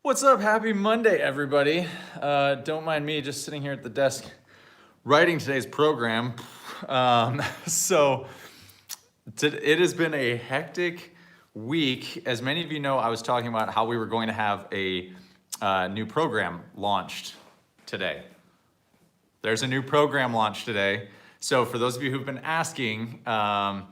What's up? Happy Monday, everybody. Don't mind me just sitting here at the desk writing today's program. So it has been a hectic week. As many of you know, I was talking about how we were going to have a new program launched today. There's a new program launched today. So for those of you who've been asking, in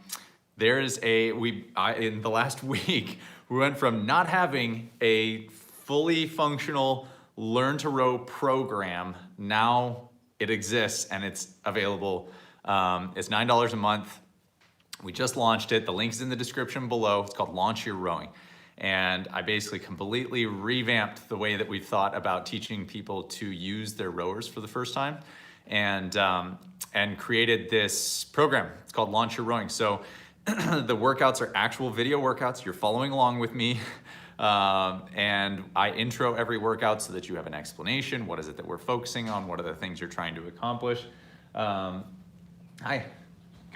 the last week, we went from not having a fully functional learn to row program. Now it exists and it's available. It's $9 a month. We just launched it. The link's in the description below. It's called Launch Your Rowing. And I basically completely revamped the way that we thought about teaching people to use their rowers for the first time, and created this program. It's called Launch Your Rowing. So the workouts are actual video workouts. You're following along with me. And I intro every workout so that you have an explanation. What is it that we're focusing on? What are the things you're trying to accomplish? Hi.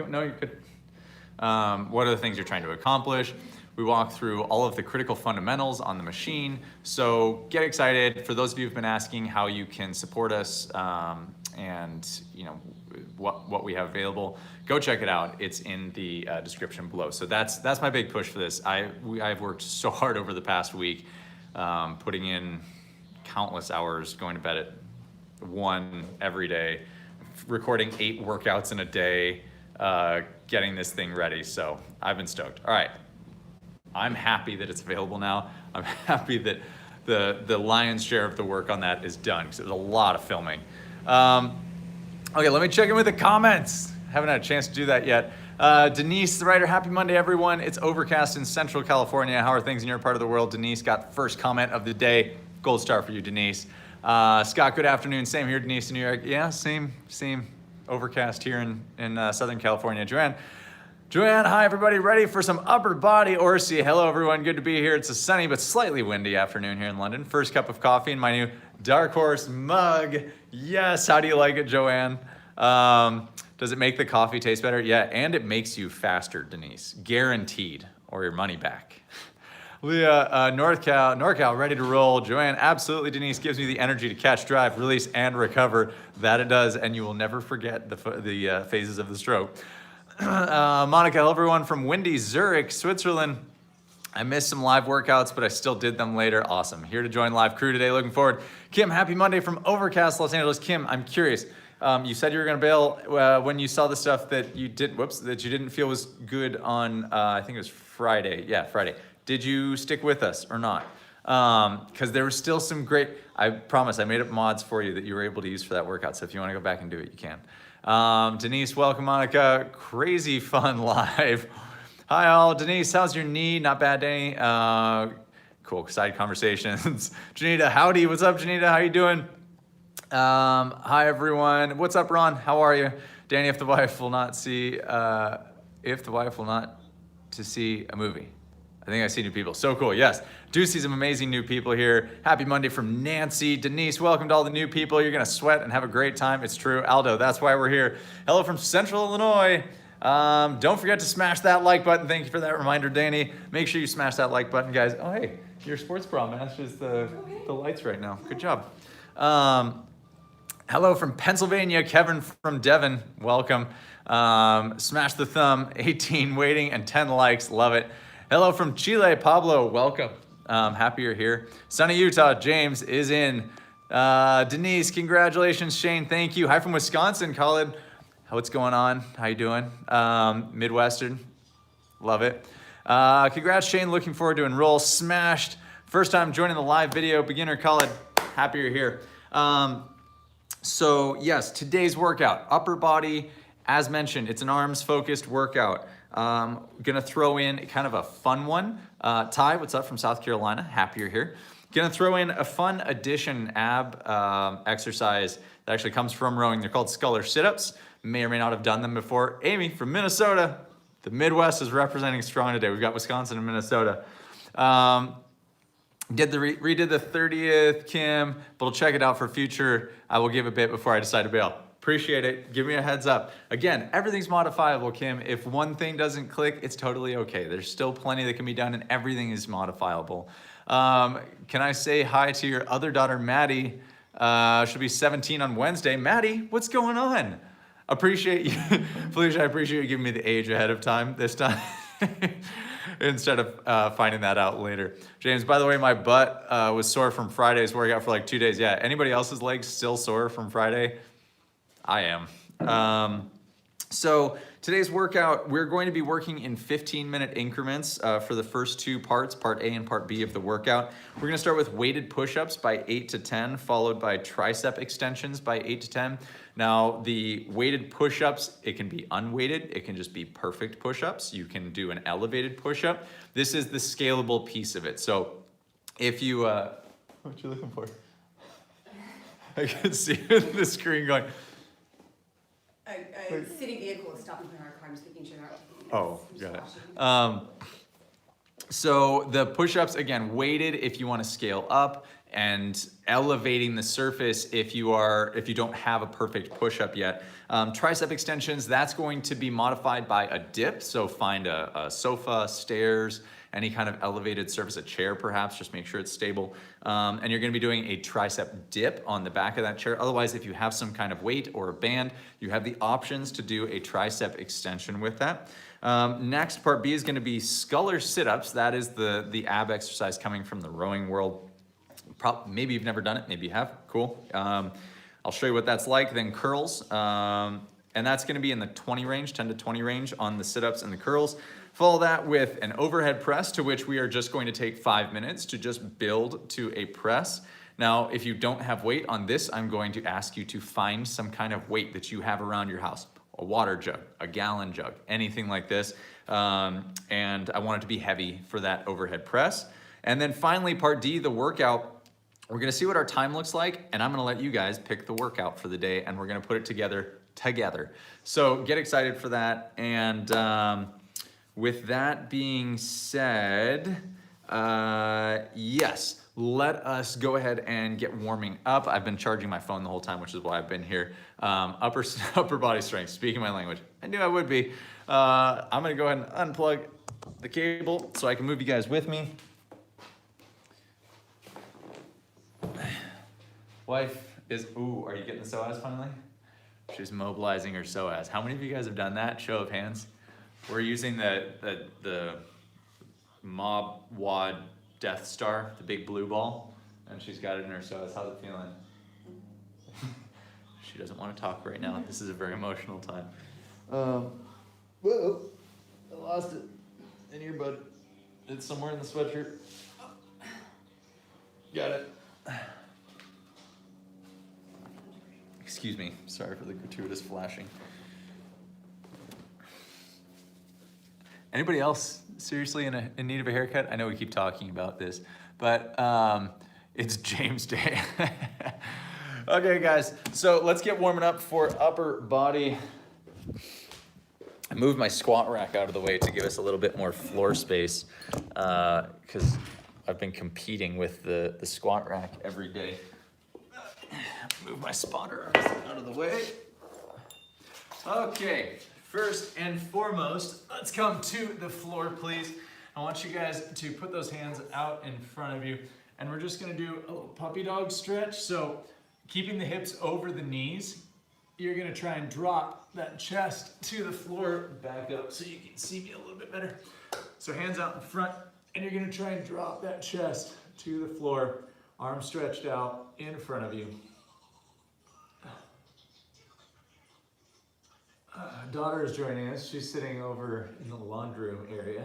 No, you're good. What are the things you're trying to accomplish? We walk through all of the critical fundamentals on the machine. So get excited. For those of you who've been asking how you can support us, and what we have available, go check it out. It's in the description below. So that's my big push for this. I've worked so hard over the past week, putting in countless hours, going to bed at 1 every day, recording 8 workouts in a day, getting this thing ready. So I've been stoked. All right, I'm happy that it's available now. I'm happy that the lion's share of the work on that is done, because it was a lot of filming. Okay, let me check in with the comments. Haven't had a chance to do that yet. Denise, the writer, happy Monday, everyone. It's overcast in Central California. How are things in your part of the world? Denise got first comment of the day. Gold star for you, Denise. Scott, good afternoon. Same here, Denise, in New York. Yeah, same overcast here in Southern California. Joanne, hi everybody. Ready for some upper body Orsi? Hello everyone, good to be here. It's a sunny but slightly windy afternoon here in London. First cup of coffee in my new Dark Horse mug. Yes, how do you like it, Joanne? Does it make the coffee taste better? Yeah, and it makes you faster, Denise. Guaranteed, or your money back. Leah, NorCal, ready to roll. Joanne, absolutely, Denise, gives me the energy to catch, drive, release, and recover. That it does, and you will never forget the phases of the stroke. Monica, hello everyone from windy Zurich, Switzerland. I missed some live workouts, but I still did them later. Awesome. Here to join live crew today. Looking forward. Kim, happy Monday from overcast Los Angeles. Kim, I'm curious. You said you were going to bail when you saw the stuff that you didn't feel was good on, I think it was Friday. Yeah, Friday. Did you stick with us or not? Because there was still some great, I promise I made up mods for you that you were able to use for that workout. So if you want to go back and do it, you can. Denise, welcome, Monica. Crazy fun live. Hi all. Denise, how's your knee? Not bad, Danny. Cool, side conversations. Janita, howdy. What's up, Janita? How you doing? Hi everyone. What's up, Ron? How are you? Danny, if the wife will not see a movie. I think I see new people. So cool, yes. Do see some amazing new people here. Happy Monday from Nancy. Denise, welcome to all the new people. You're gonna sweat and have a great time. It's true. Aldo, that's why we're here. Hello from Central Illinois. Don't forget to smash that like button. Thank you for that reminder, Danny. Make sure you smash that like button, guys. Oh, hey, your sports bra matches the lights right now. Good job. Hello from Pennsylvania, Kevin from Devon. Welcome. Smash the thumb, 18 waiting and 10 likes. Love it. Hello from Chile, Pablo, welcome. Happy you're here. Sunny Utah, James is in. Denise, congratulations. Shane, thank you. Hi from Wisconsin, Colin. What's going on? How you doing? Midwestern, love it. Congrats, Shane, looking forward to enroll. Smashed. First time joining the live video, beginner Colin. Happy you're here. So yes, today's workout, upper body, as mentioned, it's an arms focused workout. Gonna throw in kind of a fun one. Ty, what's up from South Carolina? Happy you're here. Gonna throw in a fun addition ab exercise that actually comes from rowing. They're called sculler sit-ups. May or may not have done them before. Amy from Minnesota. The Midwest is representing strong today. We've got Wisconsin and Minnesota. Redid the 30th, Kim, but we'll check it out for future. I will give a bit before I decide to bail. Appreciate it. Give me a heads up. Again, everything's modifiable, Kim. If one thing doesn't click, it's totally okay. There's still plenty that can be done and everything is modifiable. Can I say hi to your other daughter, Maddie? She'll be 17 on Wednesday. Maddie, what's going on? Appreciate you, Felicia, I appreciate you giving me the age ahead of time this time. Instead of finding that out later. James, by the way, my butt was sore from Friday's workout for like 2 days. Yeah, anybody else's legs still sore from Friday? I am. So today's workout, we're going to be working in 15-minute increments for the first two parts, part A and part B of the workout. We're gonna start with weighted push-ups by 8 to 10, followed by tricep extensions by 8 to 10. Now, the weighted push-ups, it can be unweighted, it can just be perfect push-ups. You can do an elevated push-up. This is the scalable piece of it. So if you, what you looking for? I can see the screen going. A city vehicle is stopping behind our car. I'm just making sure that. Oh, got it. So the push-ups, again, weighted if you want to scale up, and elevating the surface if you don't have a perfect push-up yet. Tricep extensions, that's going to be modified by a dip. So find a sofa, stairs, any kind of elevated surface, a chair perhaps, just make sure it's stable. And you're gonna be doing a tricep dip on the back of that chair. Otherwise, if you have some kind of weight or a band, you have the options to do a tricep extension with that. Next, part B is gonna be sculler sit-ups. That is the ab exercise coming from the rowing world. Maybe you've never done it, maybe you have, cool. I'll show you what that's like. Then curls, and that's gonna be in the 20 range, 10 to 20 range on the sit-ups and the curls. Follow that with an overhead press, to which we are just going to take 5 minutes to just build to a press. Now, if you don't have weight on this, I'm going to ask you to find some kind of weight that you have around your house. A water jug, a gallon jug, anything like this. And I want it to be heavy for that overhead press. And then finally, part D, the workout. We're gonna see what our time looks like, and I'm gonna let you guys pick the workout for the day, and we're gonna put it together. So get excited for that. And with that being said, yes, let us go ahead and get warming up. I've been charging my phone the whole time, which is why I've been here. Upper body strength, speaking my language. I knew I would be. I'm gonna go ahead and unplug the cable so I can move you guys with me. Wife is, ooh, are you getting the psoas finally? She's mobilizing her psoas. How many of you guys have done that? Show of hands. We're using the Mob Wad Death Star, the big blue ball, and she's got it in her psoas. How's it feeling? She doesn't want to talk right now. This is a very emotional time. Whoa, I lost it in here, bud. It's somewhere in the sweatshirt. Got it. Excuse me, sorry for the gratuitous flashing. Anybody else seriously in need of a haircut? I know we keep talking about this, but it's James Day. Okay, guys, so let's get warming up for upper body. I moved my squat rack out of the way to give us a little bit more floor space, because I've been competing with the squat rack every day. Move my spotter out of the way. Okay, first and foremost, let's come to the floor, please. I want you guys to put those hands out in front of you, and we're just gonna do a little puppy dog stretch. So keeping the hips over the knees, you're gonna try and drop that chest to the floor, back up so you can see me a little bit better. So hands out in front, and you're gonna try and drop that chest to the floor, arms stretched out in front of you. Daughter is joining us. She's sitting over in the laundry room area.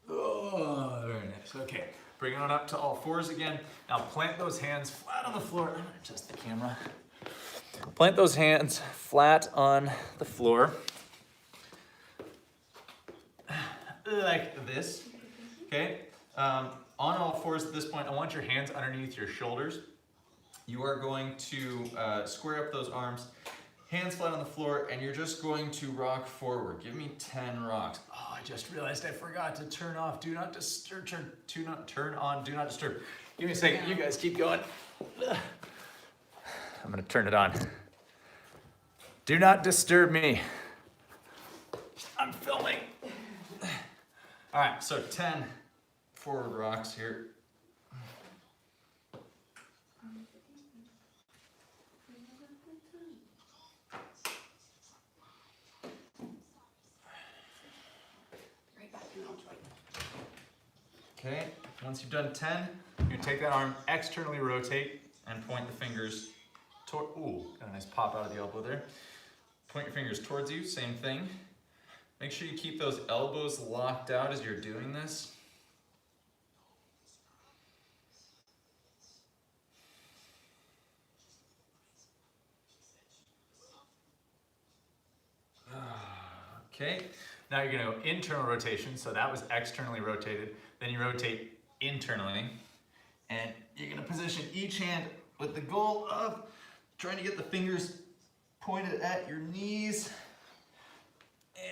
Oh, very nice. Okay, bring it on up to all fours again. Now plant those hands flat on the floor. I'm gonna adjust the camera. Plant those hands flat on the floor. Like this, okay? On all fours at this point, I want your hands underneath your shoulders. You are going to square up those arms, hands flat on the floor, and you're just going to rock forward. Give me 10 rocks. Oh, I just realized I forgot to turn off Do Not Disturb, turn on Do Not Disturb. Give me a second, you guys keep going. I'm gonna turn it on. Do not disturb me. I'm filming. All right, so 10 forward rocks here. Right back and I'll join. Okay, once you've done 10, you take that arm, externally rotate, and point the fingers toward, ooh, got a nice pop out of the elbow there. Point your fingers towards you, same thing. Make sure you keep those elbows locked out as you're doing this. Okay, now you're gonna go internal rotation, so that was externally rotated. Then you rotate internally, and you're gonna position each hand with the goal of trying to get the fingers pointed at your knees.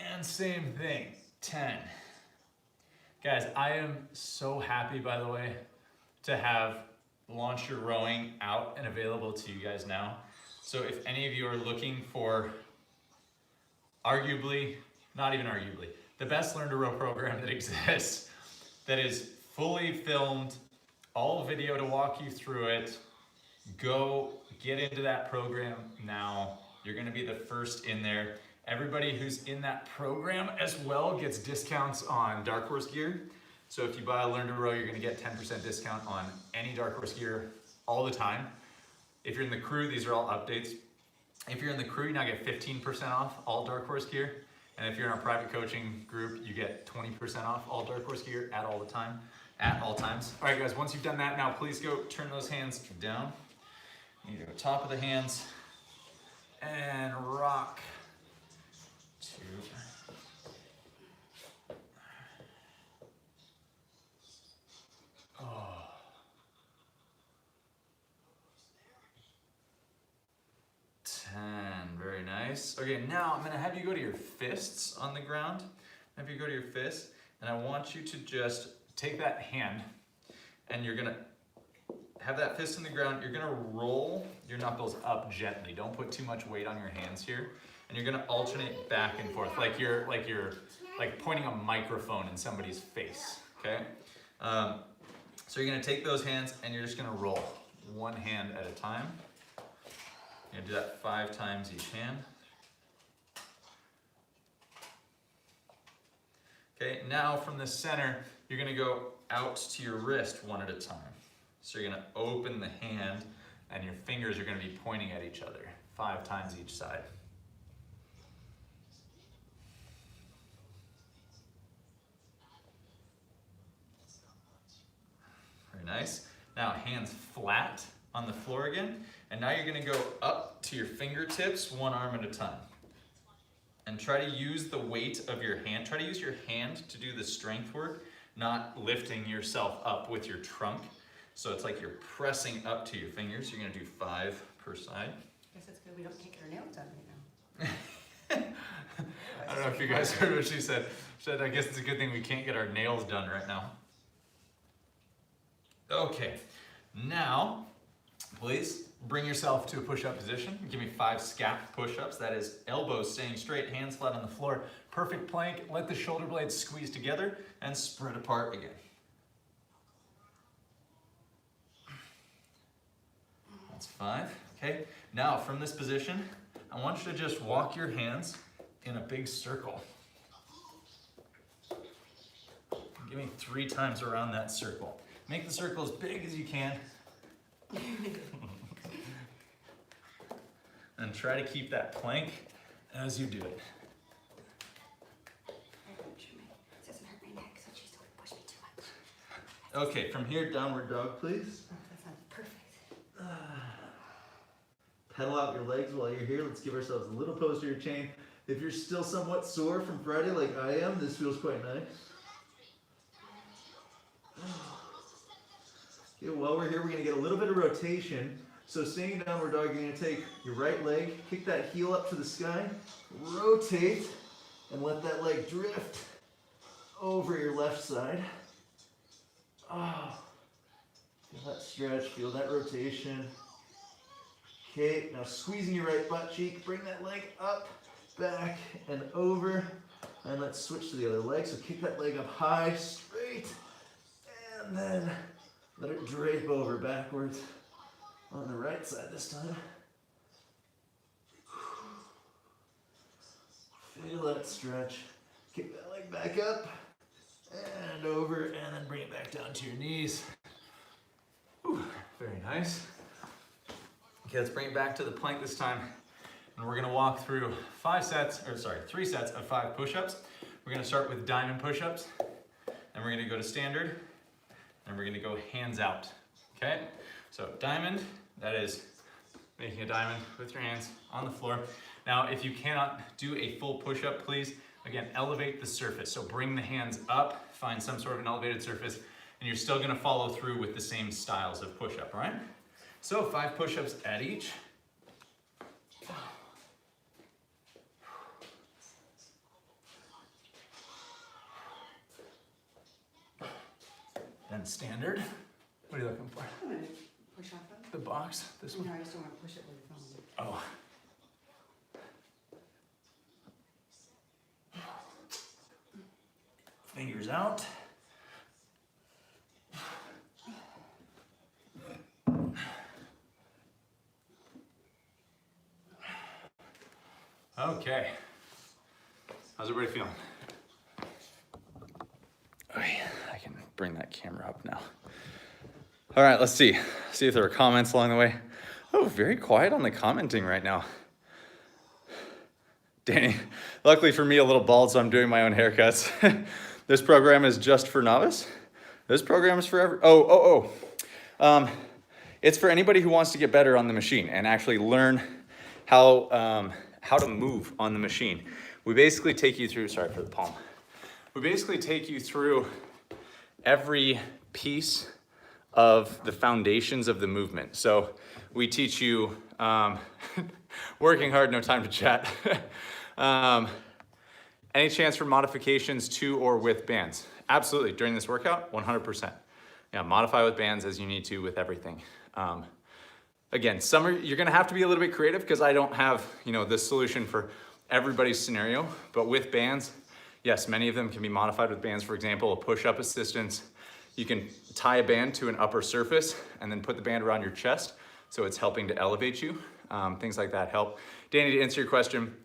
And same thing, 10. Guys, I am so happy, by the way, to have Launch Your Rowing out and available to you guys now. So if any of you are looking for arguably, not even arguably, the best Learn to Row program that exists, that is fully filmed, all video to walk you through it, go get into that program now. You're gonna be the first in there. Everybody who's in that program as well gets discounts on Dark Horse gear. So if you buy a Learn to Row, you're gonna get 10% discount on any Dark Horse gear all the time. If you're in the crew, these are all updates. If you're in the crew, you now get 15% off all Dark Horse gear. And if you're in our private coaching group, you get 20% off all Dark Horse gear at all times. All right, guys, once you've done that, now please go turn those hands down. You go top of the hands and rock. 2. 10, very nice. Okay, now I'm gonna have you go to your fists on the ground. Have you go to your fists, and I want you to just take that hand, and you're gonna have that fist in the ground. You're gonna roll your knuckles up gently. Don't put too much weight on your hands here. And you're gonna alternate back and forth, like you're pointing a microphone in somebody's face, okay? So you're gonna take those hands and you're just gonna roll one hand at a time. You're gonna do that 5 times each hand. Okay, now from the center, you're gonna go out to your wrist one at a time. So you're gonna open the hand and your fingers are gonna be pointing at each other 5 times each side. Very nice. Now hands flat on the floor again. And now you're gonna go up to your fingertips, one arm at a time. And try to use the weight of your hand. Try to use your hand to do the strength work, not lifting yourself up with your trunk. So it's like you're pressing up to your fingers. You're gonna do 5 per side. I guess it's good we don't get our nails done right now. I don't know if you guys heard what she said. She said, I guess it's a good thing we can't get our nails done right now. Okay, now, please bring yourself to a push-up position. Give me 5 scap push-ups. That is elbows staying straight, hands flat on the floor. Perfect plank. Let the shoulder blades squeeze together and spread apart again. That's 5. Okay, now from this position, I want you to just walk your hands in a big circle. Give me 3 times around that circle. Make the circle as big as you can. And try to keep that plank as you do it. It doesn't hurt my neck, so she's don't push me too much. Okay, from here, downward dog, please. Oh, that sounds perfect. Pedal out your legs while you're here. Let's give ourselves a little posterior chain. If you're still somewhat sore from Friday like I am, this feels quite nice. Okay, while we're here, we're gonna get a little bit of rotation. So staying in downward dog, you're gonna take your right leg, kick that heel up to the sky, rotate, and let that leg drift over your left side. Oh, feel that stretch, feel that rotation. Okay, now squeezing your right butt cheek, bring that leg up, back, and over. And let's switch to the other leg. So kick that leg up high, straight, and then let it drape over backwards on the right side this time. Feel that stretch. Kick that leg back up and over, and then bring it back down to your knees. Whew, very nice. Okay, let's bring it back to the plank this time. And we're gonna walk through 3 sets of 5 push-ups. We're gonna start with diamond push-ups, then we're gonna go to standard, and we're gonna go hands out, okay? So diamond, that is making a diamond with your hands on the floor. Now, if you cannot do a full push-up, please, again, elevate the surface. So bring the hands up, find some sort of an elevated surface, and you're still gonna follow through with the same styles of push-up, all right? So 5 push-ups at each. Then standard. What are you looking for? I'm gonna push off of The box, this it. one? No, I just don't want to push it with the phone. Oh. Fingers out. Okay. How's everybody feeling? Okay, I can bring that camera up now. All right, let's see. See if there are comments along the way. Oh, very quiet on the commenting right now. Danny, luckily for me, a little bald, so I'm doing my own haircuts. This program is just for novice. This program is for it's for anybody who wants to get better on the machine and actually learn how to move on the machine. We basically take you through, sorry for the palm. We basically take you through every piece of the foundations of the movement. So we teach you working hard, no time to chat. Any chance for modifications to or with bands? Absolutely, during this workout, 100%. Yeah, modify with bands as you need to with everything. Again, you're gonna have to be a little bit creative because I don't have, this solution for everybody's scenario, but with bands, yes, many of them can be modified with bands. For example, a push-up assistance. You can tie a band to an upper surface and then put the band around your chest so it's helping to elevate you. Things like that help. Danny, to answer your question,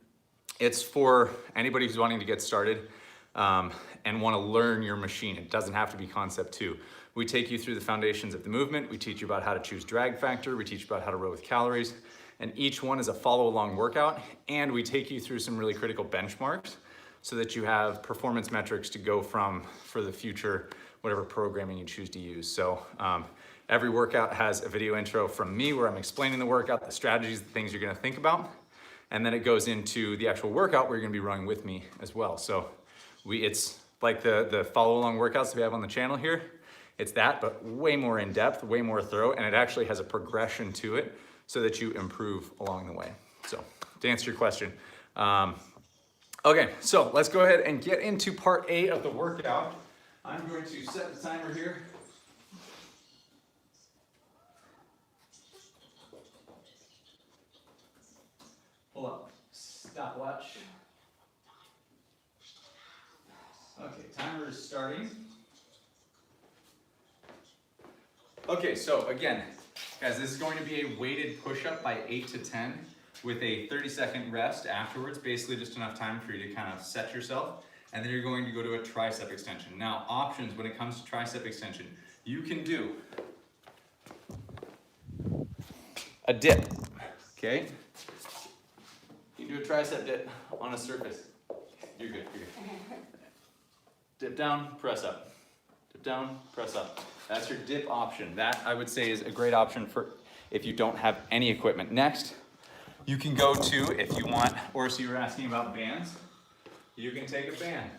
it's for anybody who's wanting to get started and want to learn your machine. It doesn't have to be concept 2. We take you through the foundations of the movement. We teach you about how to choose drag factor. We teach you about how to row with calories. And each one is a follow-along workout. And we take you through some really critical benchmarks so that you have performance metrics to go from for the future, whatever programming you choose to use. So every workout has a video intro from me where I'm explaining the workout, the strategies, the things you're gonna think about. And then it goes into the actual workout where you're gonna be running with me as well. So it's like the follow-along workouts that we have on the channel here. It's that, but way more in depth, way more thorough, and it actually has a progression to it so that you improve along the way. So to answer your question, okay, so let's go ahead and get into part A of the workout. I'm going to set the timer here. Pull up stopwatch. Okay, timer is starting. Okay, so again, guys, this is going to be a weighted push-up by 8 to 10 with a 30-second rest afterwards, basically just enough time for you to kind of set yourself, and then you're going to go to a tricep extension. Now, options when it comes to tricep extension, you can do a dip, okay? You can do a tricep dip on a surface. You're good, you're good. Dip down, press up. Dip down, press up. That's your dip option. That, I would say, is a great option for if you don't have any equipment. Next, you can go to, if you want, or so you were asking about bands, you can take a band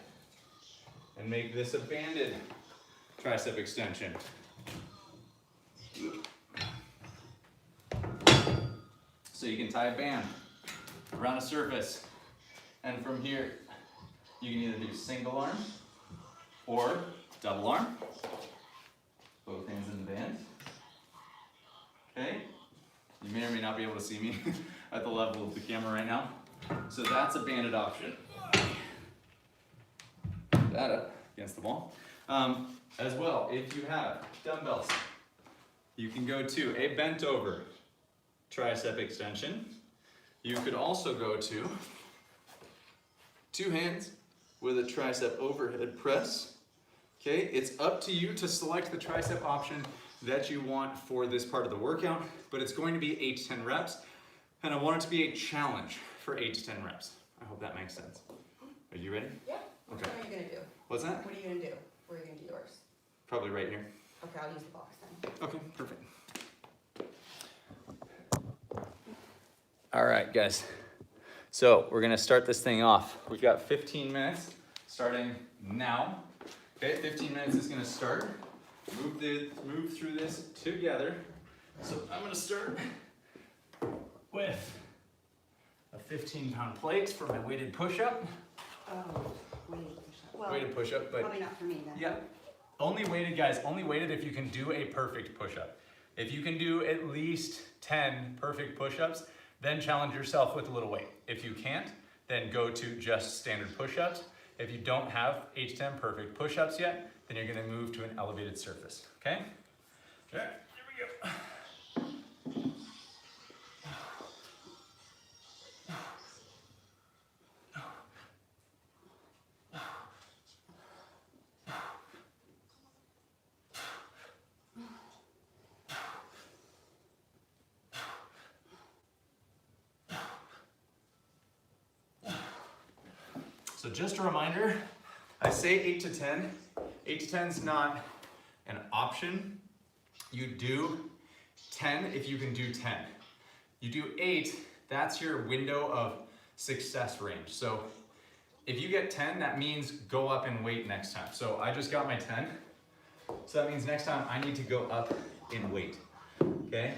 and make this a banded tricep extension. So you can tie a band around a surface, and from here, you can either do single arm or double arm. Both hands in the band. Okay. You may or may not be able to see me at the level of the camera right now. So that's a banded option. That up against the wall. As well, if you have dumbbells, you can go to a bent over tricep extension. You could also go to 2 hands with a tricep overhead press. Okay, it's up to you to select the tricep option that you want for this part of the workout, but it's going to be 8 to 10 reps, and I want it to be a challenge for 8 to 10 reps. I hope that makes sense. Are you ready? Yep. What Okay. are you gonna do? What's that? What are you gonna do? Where are you gonna do yours? Probably right here. Okay, I'll use the box then. Okay, perfect. All right, guys. So we're gonna start this thing off. We've got 15 minutes starting now. Okay, 15 minutes is gonna start. Move through this together. So I'm gonna start with a 15-pound plate for my weighted push-up. Oh, weighted push-up. Well, Weighted push-up, but probably not for me then. yeah, only weighted, guys. Only weighted if you can do a perfect push-up. If you can do at least 10 perfect push-ups, then challenge yourself with a little weight. If you can't, then go to just standard push-ups. If you don't have 8 to 10 perfect push-ups yet, then you're gonna move to an elevated surface, okay? Okay, here we go. So just a reminder, I say 8 to 10. 8 to 10 is not an option. You do 10 if you can do 10. You do 8, that's your window of success range. So if you get 10, that means go up in weight next time. So I just got my 10. So that means next time I need to go up in weight, okay?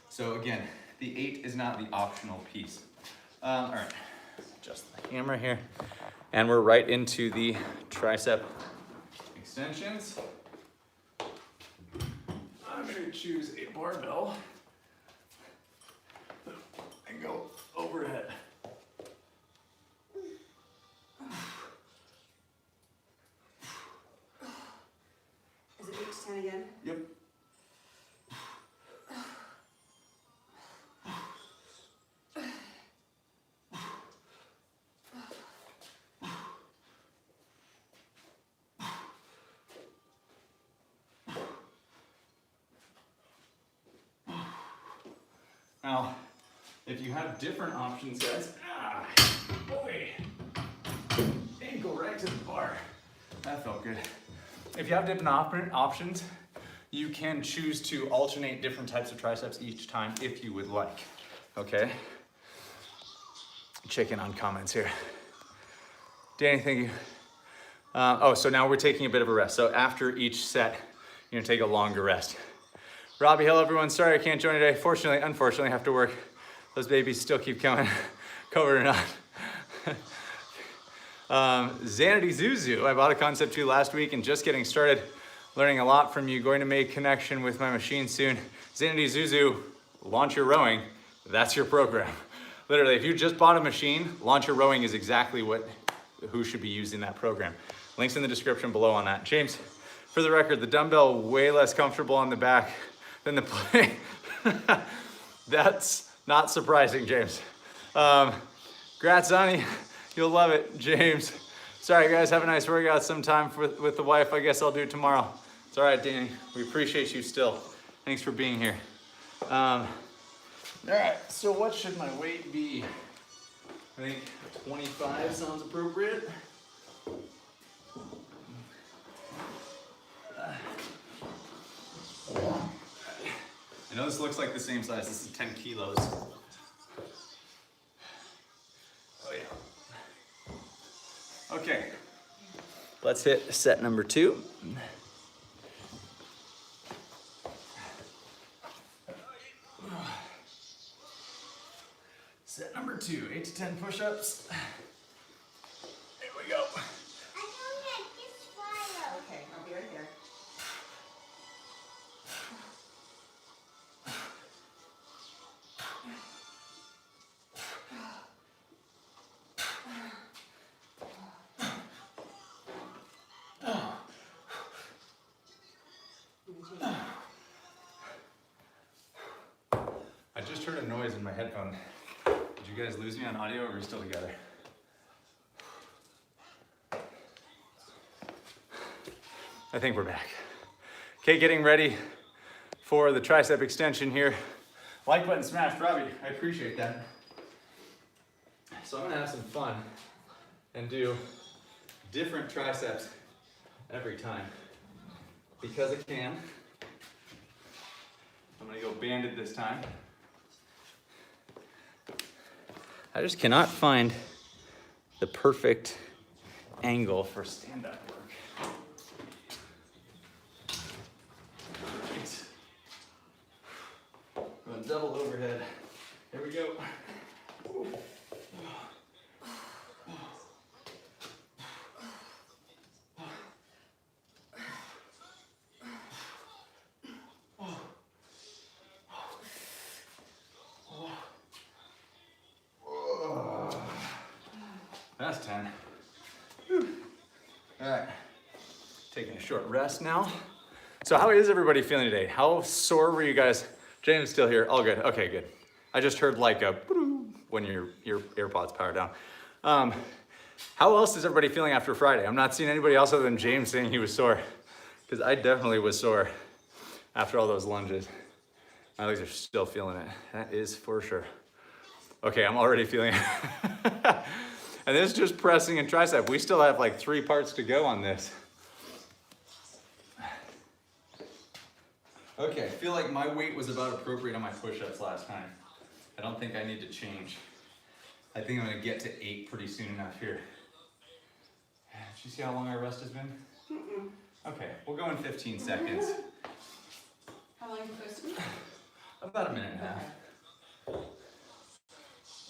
So again, the 8 is not the optional piece. All right. Adjust the camera here. And we're right into the tricep extensions. I'm gonna choose a barbell and go overhead. Is it 8 to 10 again? Yep. Now, if you have different options, guys, boy, ankle right to the bar. That felt good. If you have different options, you can choose to alternate different types of triceps each time if you would like, okay? Check in on comments here. Danny, thank you. So now we're taking a bit of a rest. So after each set, you're gonna take a longer rest. Robbie, hello everyone. Sorry I can't join today. Fortunately, unfortunately, I have to work. Those babies still keep coming, COVID or not. Xanity Zuzu, I bought a Concept 2 last week and just getting started. Learning a lot from you. Going to make connection with my machine soon. Xanity Zuzu, launch your rowing. That's your program. Literally, if you just bought a machine, launch your rowing is exactly who should be using that program. Links in the description below on that. James, for the record, the dumbbell way less comfortable on the back than the plate. That's not surprising, James. Graziani, you'll love it, James. Sorry guys, have a nice workout sometime with the wife. I guess I'll do it tomorrow. It's all right, Danny. We appreciate you still. Thanks for being here. All right, so what should my weight be? I think 25 sounds appropriate. I know this looks like the same size. This is 10 kilos. Oh yeah. Okay. Let's hit set number 2. Set number 2, 8 to 10 push-ups. Here we go. Okay, I'll be right there. my headphone. Did you guys lose me on audio, or are we still together? I think we're back. Okay, getting ready for the tricep extension here. Like button smashed, Robbie, I appreciate that. So I'm gonna have some fun and do different triceps every time. Because I can, I'm gonna go banded this time. I just cannot find the perfect angle for stand-up work. Right. Going double overhead. Here we go. That's 10. Whew. All right, taking a short rest now. So how is everybody feeling today? How sore were you guys? James still here, all good, okay, good. I just heard like a when your AirPods power down. How else is everybody feeling after Friday? I'm not seeing anybody else other than James saying he was sore, because I definitely was sore after all those lunges. My legs are still feeling it, that is for sure. Okay, I'm already feeling it. And this is just pressing and tricep. We still have like 3 parts to go on this. Okay, I feel like my weight was about appropriate on my push-ups last time. I don't think I need to change. I think I'm gonna get to 8 pretty soon enough here. Did you see how long our rest has been? Mm-mm. Okay, we'll go in 15 seconds. How long are you supposed to be? About a minute and a half. Okay.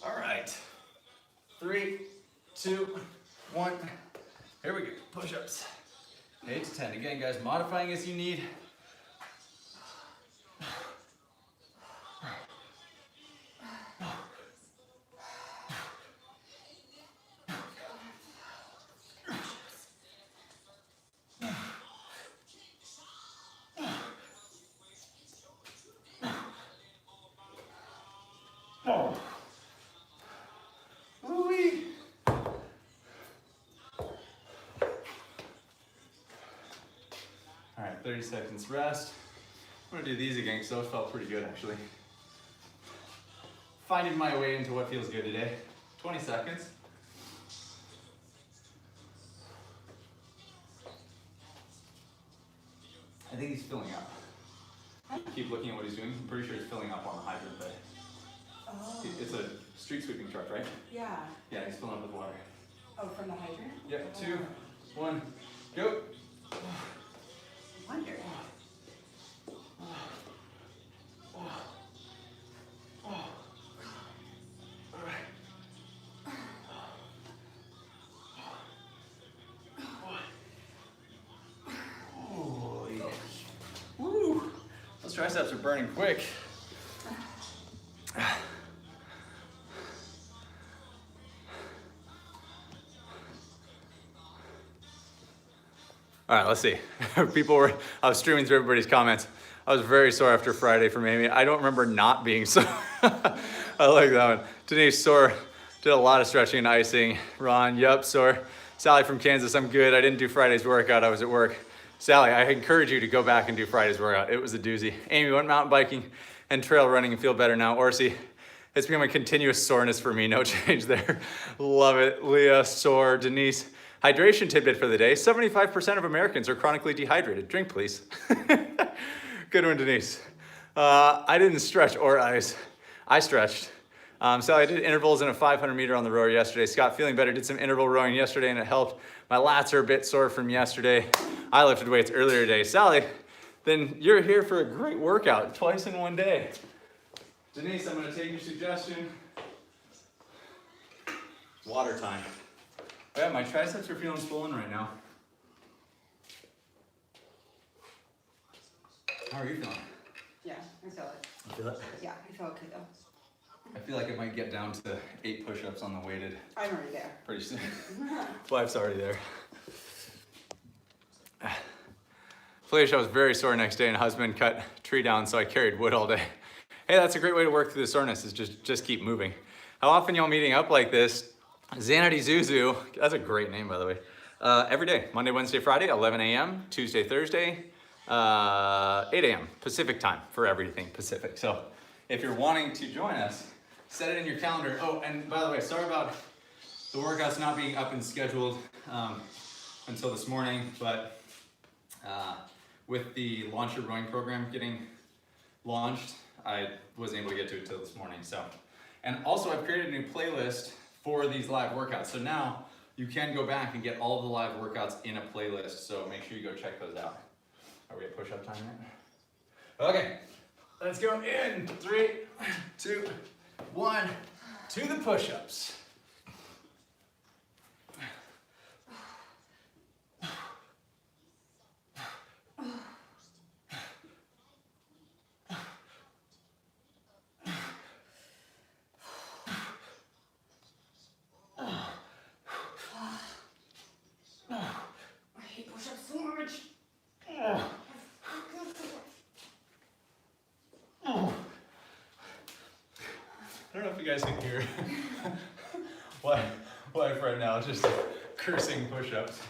All right, 3, 2, 1. Here we go, push-ups. 8 to 10. Again, guys, modifying as you need. Ooh-wee. All right, 30 seconds rest. I'm gonna do these again because those felt pretty good actually. Finding my way into what feels good today. 20 seconds. I think he's filling up. Keep looking at what he's doing. I'm pretty sure he's filling up on the hydrant bed. Oh. It's a street sweeping truck, right? Yeah. Yeah, he's filling up with water. Oh, from the hydrant? Yep, 2, 1, go. I wonder. Woo! Those triceps are burning quick. All right, let's see. I was streaming through everybody's comments. I was very sore after Friday from Amy. I don't remember not being sore. I like that one. Denise, sore. Did a lot of stretching and icing. Ron, yep, sore. Sally from Kansas, I'm good. I didn't do Friday's workout, I was at work. Sally, I encourage you to go back and do Friday's workout. It was a doozy. Amy went mountain biking and trail running and feel better now. Orsi, it's become a continuous soreness for me. No change there. Love it. Leah, sore. Denise, hydration tidbit for the day. 75% of Americans are chronically dehydrated. Drink, please. Good one, Denise. I didn't stretch or ice. I stretched. Sally, I did intervals in a 500 meter on the rower yesterday. Scott, feeling better. Did some interval rowing yesterday and it helped. My lats are a bit sore from yesterday. I lifted weights earlier today. Sally, then you're here for a great workout twice in one day. Denise, I'm gonna take your suggestion. Water time. Oh yeah, my triceps are feeling swollen right now. How are you feeling? Yeah, I feel it. You feel it? Yeah, I feel okay though. I feel like I might get down to 8 push-ups on the weighted I'm already there. pretty soon. Wife's already there. Felicia was very sore next day and husband cut tree down, so I carried wood all day. Hey, that's a great way to work through the soreness, is just keep moving. How often y'all meeting up like this? Xanady Zuzu, that's a great name by the way. Every day, Monday, Wednesday, Friday, 11 a.m., Tuesday, Thursday, 8 a.m. Pacific time for everything Pacific. So if you're wanting to join us, set it in your calendar. Oh, and by the way, sorry about the workouts not being up and scheduled until this morning, but with the Launch Your Rowing program getting launched, I wasn't able to get to it till this morning. So, and also I've created a new playlist for these live workouts. So now you can go back and get all of the live workouts in a playlist. So make sure you go check those out. Are we at push-up time yet? Okay, let's go in 3, 2, 1 to the push-ups. I hate push-ups so much. I don't know if you guys can hear wife right now just cursing push-ups.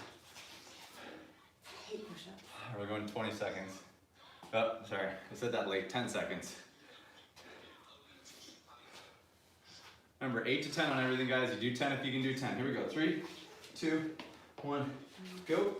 I hate push-ups. We're going 20 seconds. Oh, sorry, I said that late, 10 seconds. Remember, 8 to 10 on everything, guys. You do 10 if you can do 10. Here we go, 3, 2, 1, go.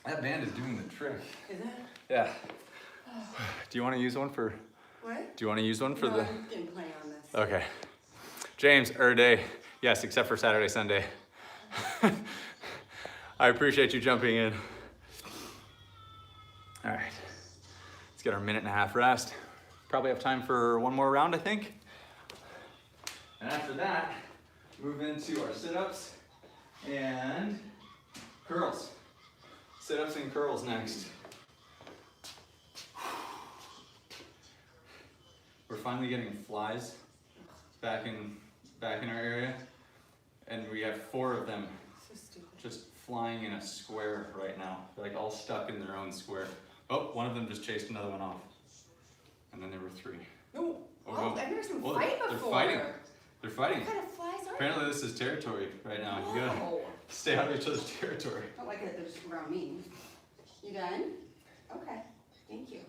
That band is doing the trick. Is it? Yeah. Do you want to use one for? What? Do you want to use one for No, the? I'm getting plenty on this. Okay. James, day. Yes, except for Saturday, Sunday. I appreciate you jumping in. All right. Let's get our 1.5 minute rest. Probably have time for one more round, I think. And after that, move into our sit-ups and curls. Sit-ups and curls next. We're finally getting flies back in our area, and we have 4 of them So stupid. just flying in a square right now. They're like all stuck in their own square. Oh, one of them just chased another one off, and then there were 3. No. Oh, I've never seen oh, them fight they're before. fighting. They're fighting. What kind of flies are Apparently this is territory right now. You gotta Whoa. stay out of each other's territory. I don't like it that they're just around me. You done? Okay. Thank you.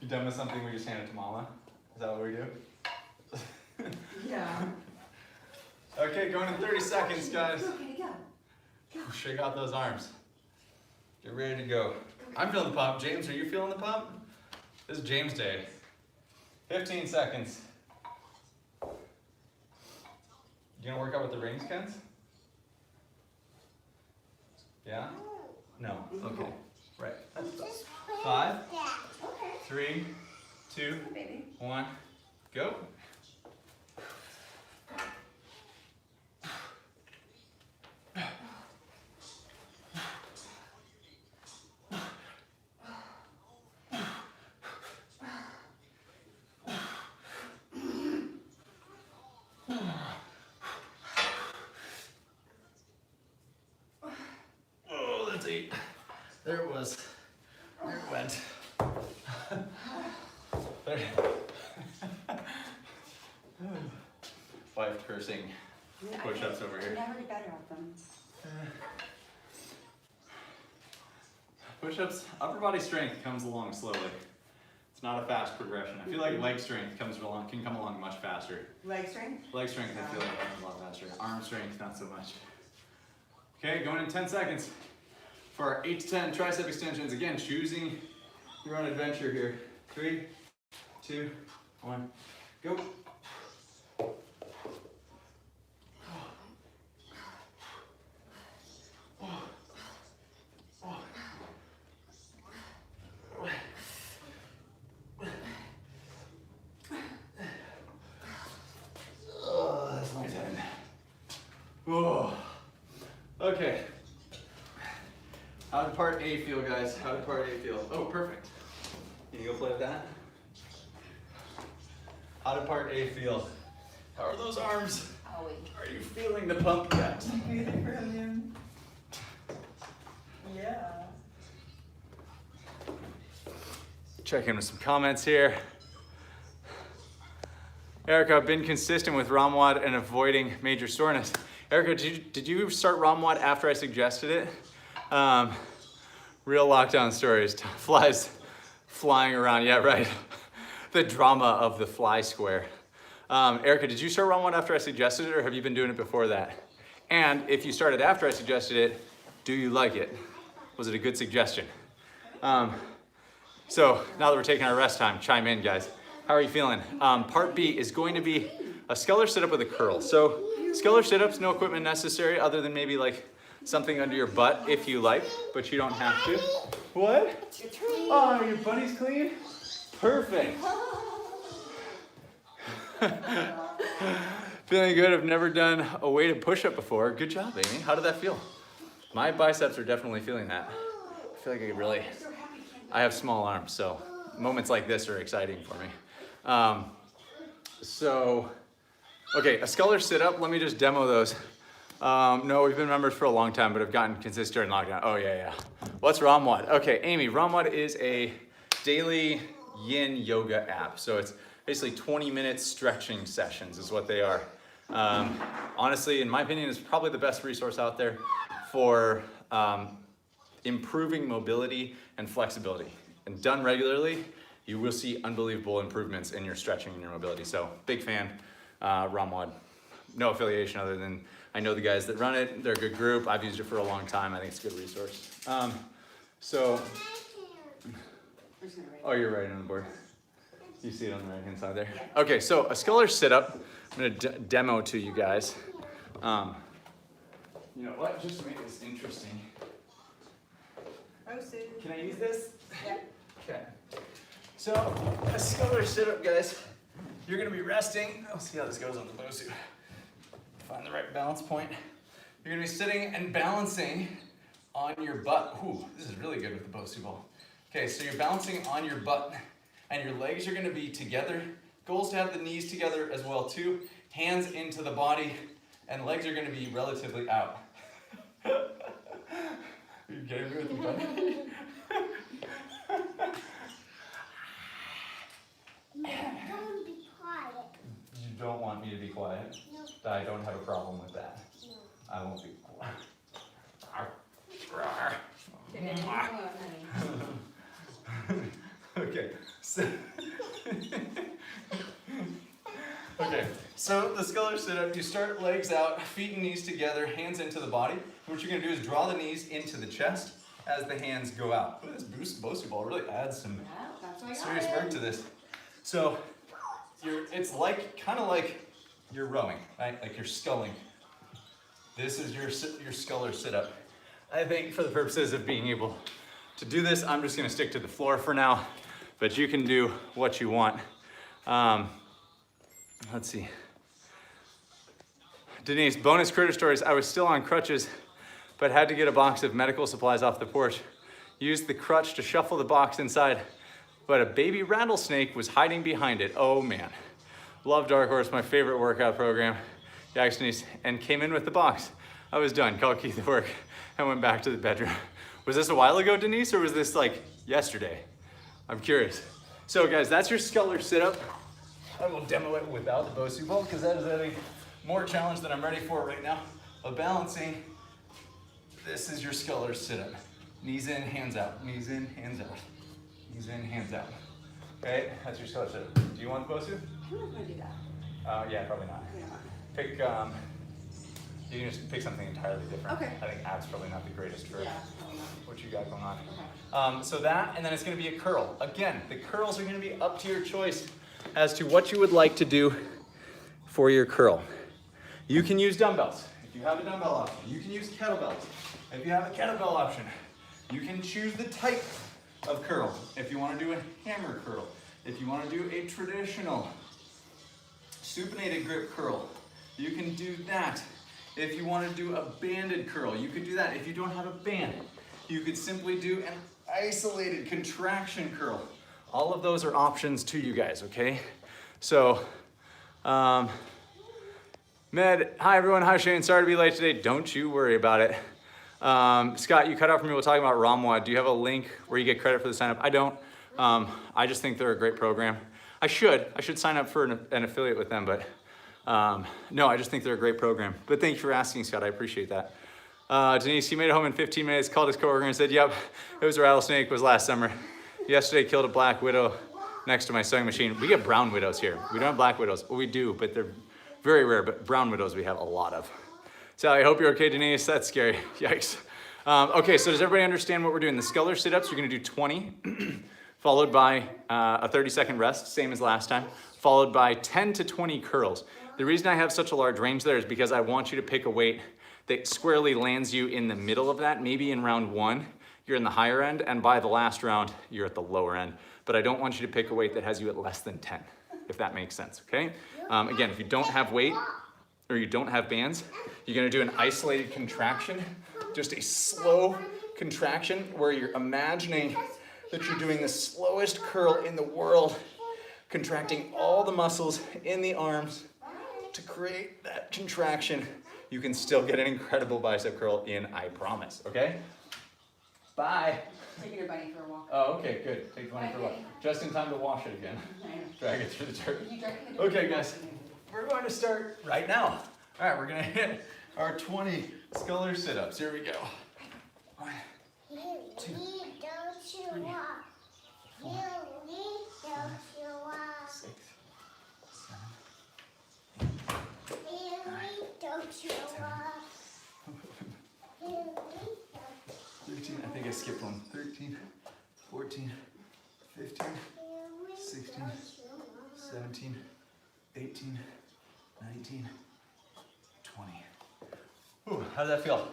You done with something, we just hand it to mama? Is that what we do? Yeah. Okay, going in 30 seconds, guys. Okay, go. Shake out those arms. Get ready to go. I'm feeling the pump. James, are you feeling the pump? This is James Day. 15 seconds. You gonna work out with the rings, Kens? Yeah? No. Okay. Right. That's tough. 5, Okay. 3, 2, Hi, baby. 1, go. Oh, that's 8. There it was. There it went. There. Wife cursing push-ups over here. Never get better at them. Push-ups, upper body strength comes along slowly. It's not a fast progression. I feel like leg strength can come along much faster. Leg strength? Leg strength, I feel like comes a lot faster. Arm strength, not so much. Okay, going in 10 seconds for our 8 to 10 tricep extensions. Again, choosing your own adventure here. 3, 2, 1, go. Oh, that's my 10. Oh. Okay, How did part A feel, guys? How did part A feel? Oh, perfect. Can you go play with that? How did part A feel? How are those arms? Oh, wait. Are you feeling the pump yet? Yeah. Check in with some comments here. Erica, I've been consistent with Ramwad and avoiding major soreness. Erica, did you start Ramwad after I suggested it? Real lockdown stories. Flies flying around. Yeah, right. The drama of the fly square. Erica, did you start Ramwad after I suggested it, or have you been doing it before that? And if you started after I suggested it, do you like it? Was it a good suggestion? So now that we're taking our rest time, chime in, guys. How are you feeling? Part B is going to be a sculler sit-up with a curl. So sculler sit-ups, no equipment necessary other than maybe like something under your butt if you like, but you don't have to. What? Oh, your bunny's clean? Perfect. Feeling good. I've never done a weighted push-up before. Good job, Amy. How did that feel? My biceps are definitely feeling that. I feel like I have small arms, so moments like this are exciting for me. Okay, a sculler sit-up. Let me just demo those. No, we've been members for a long time, but have gotten consistent during lockdown. Oh, yeah. What's Ramwad? Okay, Amy, Ramwad is a daily yin yoga app. So it's basically 20-minute stretching sessions is what they are. Honestly, in my opinion, it's probably the best resource out there for improving mobility and flexibility. And done regularly, you will see unbelievable improvements in your stretching and your mobility. So big fan, Ramwad. No affiliation other than I know the guys that run it. They're a good group. I've used it for a long time. I think it's a good resource. Oh, you're right on the board. You see it on the right hand side there. Okay, so a sculler sit-up. I'm gonna demo to you guys. You know what? Just to make this interesting. Can I use this? Yeah. Okay. So a sculler sit-up, guys. You're gonna be resting. I'll see how this goes on the Bosu. Find the right balance point. You're gonna be sitting and balancing on your butt. Ooh, this is really good with the Bosu ball. Okay, so you're balancing on your butt and your legs are gonna be together. Goal is to have the knees together as well too. Hands into the body and legs are gonna be relatively out. Are you getting me with the bunny? Don't be quiet. You don't want me to be quiet? No. I don't have a problem with that. No. I won't be quiet. Okay, so the sculler sit-up, you start legs out, feet and knees together, hands into the body. What you're gonna do is draw the knees into the chest as the hands go out. Ooh, this Bosu ball really adds some serious work to this. So it's like kind of like you're rowing, right? Like you're sculling. This is your sculler sit-up. I think for the purposes of being able to do this, I'm just gonna stick to the floor for now, but you can do what you want. Let's see. Denise, bonus critter stories. I was still on crutches, but had to get a box of medical supplies off the porch. Used the crutch to shuffle the box inside, but a baby rattlesnake was hiding behind it. Oh man. Love Dark Horse, my favorite workout program. Yikes, Denise, and came in with the box. I was done, called Keith at work, and went back to the bedroom. Was this a while ago, Denise, or was this like yesterday? I'm curious. So guys, that's your sculler sit-up. I will demo it without the Bosu ball because that is a more challenge than I'm ready for right now. But balancing, this is your sculler sit-up. Knees in, hands out. Knees in, hands out. Knees in, hands out. Okay, that's your sculler sit-up. Do you want the Bosu? I'm not gonna do that. Yeah, probably not. Yeah. Pick, you can just pick something entirely different. Okay. I think abs probably not the greatest for Yeah, probably not. what you got going on. Okay. So that, and then it's gonna be a curl. Again, the curls are gonna be up to your choice as to what you would like to do for your curl. You can use dumbbells. If you have a dumbbell option, you can use kettlebells. If you have a kettlebell option, you can choose the type of curl. If you wanna do a hammer curl, if you wanna do a traditional supinated grip curl, you can do that. If you want to do a banded curl, you could do that. If you don't have a band, You could simply do an isolated contraction curl. All of those are options to you guys, okay? So, Med, hi everyone, hi Shane, sorry to be late today. Don't you worry about it. Scott, you cut out for me while talking about Ramwa. Do you have a link where you get credit for the sign up? I don't. I just think they're a great program. I should sign up for an affiliate with them, but no, I just think they're a great program. But thank you for asking, Scott, I appreciate that. Denise, he made it home in 15 minutes, called his coworker and said, yep, it was a rattlesnake, it was last summer. Yesterday killed a black widow next to my sewing machine. We get brown widows here. We don't have black widows. Well, we do, but they're very rare, but brown widows we have a lot of. So I hope you're okay, Denise. That's scary, yikes. Okay, so does everybody understand what we're doing? The sculler sit-ups, you're gonna do 20, followed by a 30-second rest, same as last time, followed by 10 to 20 curls. The reason I have such a large range there is because I want you to pick a weight that squarely lands you in the middle of that. Maybe in round 1, you're in the higher end, and by the last round, you're at the lower end. But I don't want you to pick a weight that has you at less than 10, if that makes sense, okay? Again, if you don't have weight, or you don't have bands, you're gonna do an isolated contraction, just a slow contraction where you're imagining that you're doing the slowest curl in the world, contracting all the muscles in the arms to create that contraction. You can still get an incredible bicep curl in, I promise, okay? Bye. Taking your bunny for a walk. Oh, okay, good. Take the bunny for a walk. Just in time to wash it again. Drag it through the dirt. Okay, guys, we're going to start right now. All right, we're gonna hit our 20 sculler sit-ups. Here we go. 1, 2, 3, 4, 6, 13, I think I skipped one. 13, 14, 15, 16, 17, 18, 19, 20. Ooh, how does that feel?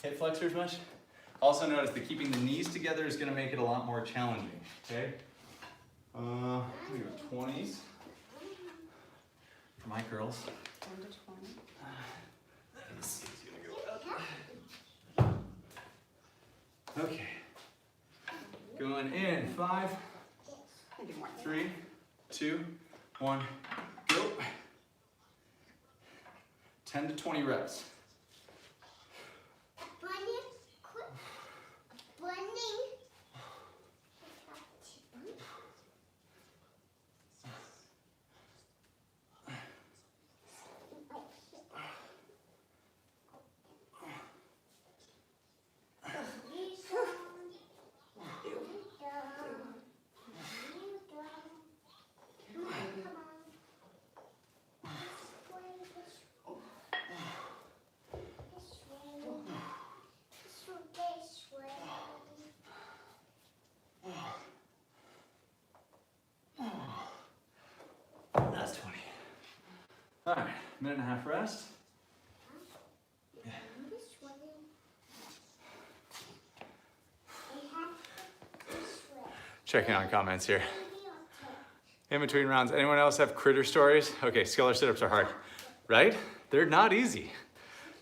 Hip flexors much? Also notice that keeping the knees together is gonna make it a lot more challenging, okay? We go 20s for my curls. 10 to 20. Let's see, it's gonna go up. Okay. Going in, 5, 3, 2, 1, go. 10 to 20 reps. That's 20. All right, minute and a half rest. Checking on comments here. In between rounds, anyone else have critter stories? Okay, sculler sit-ups are hard, right? They're not easy.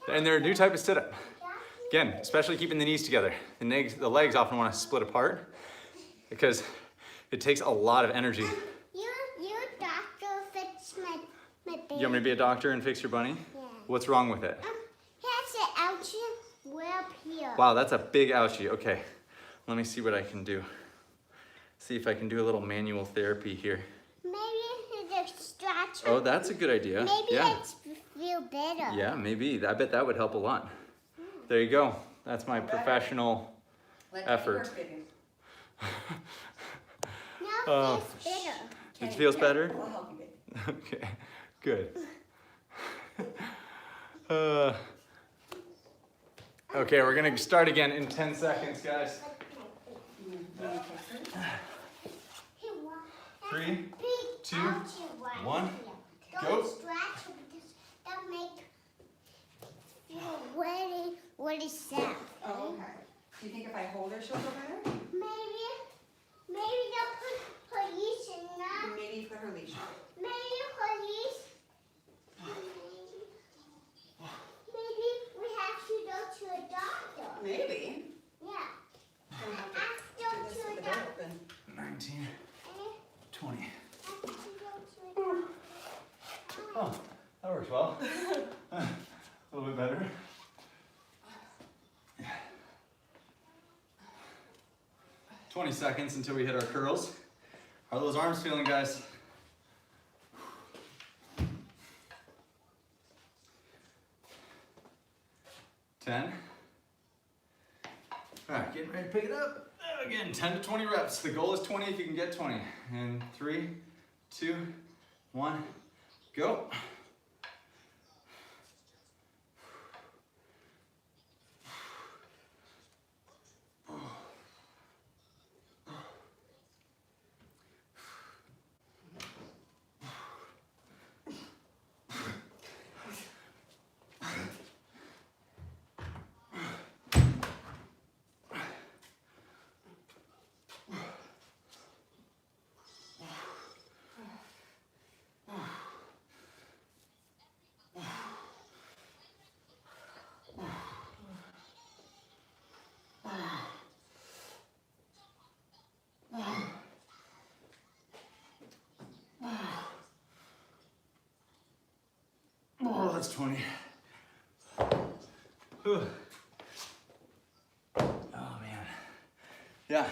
And they're a new type of sit-up. Again, especially keeping the knees together. The legs often want to split apart because it takes a lot of energy. You doctor fix my baby. You want me to be a doctor and fix your bunny? Yeah. What's wrong with it? Has an ouchie way up here. Wow, that's a big ouchie. Okay, let me see what I can do. See if I can do a little manual therapy here. Maybe it's stretch. Oh, that's a good idea. Maybe Yeah. it's feel better. Yeah, maybe. I bet that would help a lot. There you go. That's my professional effort. Now it feels better. It feels better? We'll help you, baby. Okay, good. Okay, we're gonna start again in 10 seconds, guys. 3, 2, 1, go. Don't stretch because that make feel really sad. Oh, okay. Do you think if I hold her, she'll feel better? Maybe they'll put police in that. Maybe put her leash on. Maybe police. Maybe we have to go to a doctor. Maybe. Yeah. 20. Oh, that works well. A little bit better. 20 seconds until we hit our curls. How are those arms feeling, guys? 10. All right, getting ready to pick it up. Again, 10 to 20 reps. The goal is 20 if you can get 20. And 3, 2, 1, go. Oh, that's 20. Whew. Oh man. Yeah.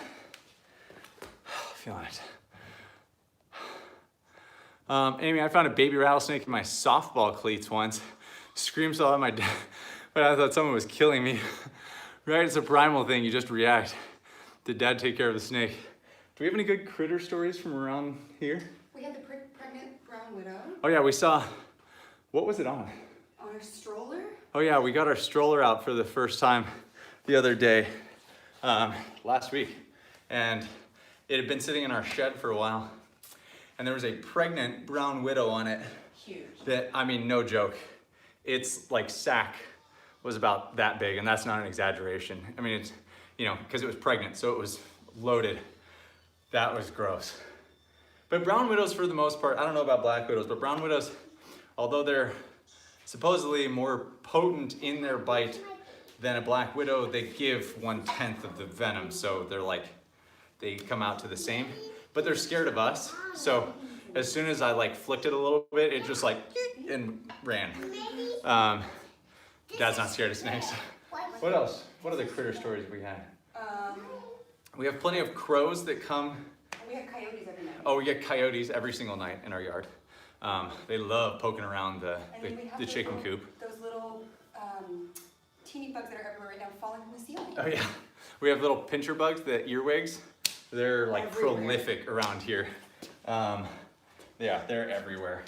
Feeling it. Amy, I found a baby rattlesnake in my softball cleats once. Screamed so loud my dad, but I thought someone was killing me. Right, it's a primal thing, you just react. Did dad take care of the snake? Do we have any good critter stories from around here? We had the pregnant brown widow Oh yeah, we saw, what was it on? on her stroller. Oh yeah, we got our stroller out for the first time the other day, last week. And it had been sitting in our shed for a while. And there was a pregnant brown widow on it. Huge. That, I mean, no joke. Its like sack was about that big, and that's not an exaggeration. I mean, it's, you know, because it was pregnant, so it was loaded. That was gross. But brown widows, for the most part, I don't know about black widows, but brown widows, although they're supposedly more potent in their bite than a black widow, they give 1/10 of the venom. So they're like, they come out to the same, but they're scared of us. So as soon as I like flicked it a little bit, it just like, and ran. Dad's not scared of snakes. What else? What other critter stories we had? We have plenty of crows that come. We have coyotes every night. Oh, we get coyotes every single night in our yard. They love poking around the chicken coop. Those little teeny bugs that are everywhere right now falling from the ceiling. Oh yeah, we have little pincher bugs, the earwigs. They're like Everywhere. prolific around here. Yeah, they're everywhere.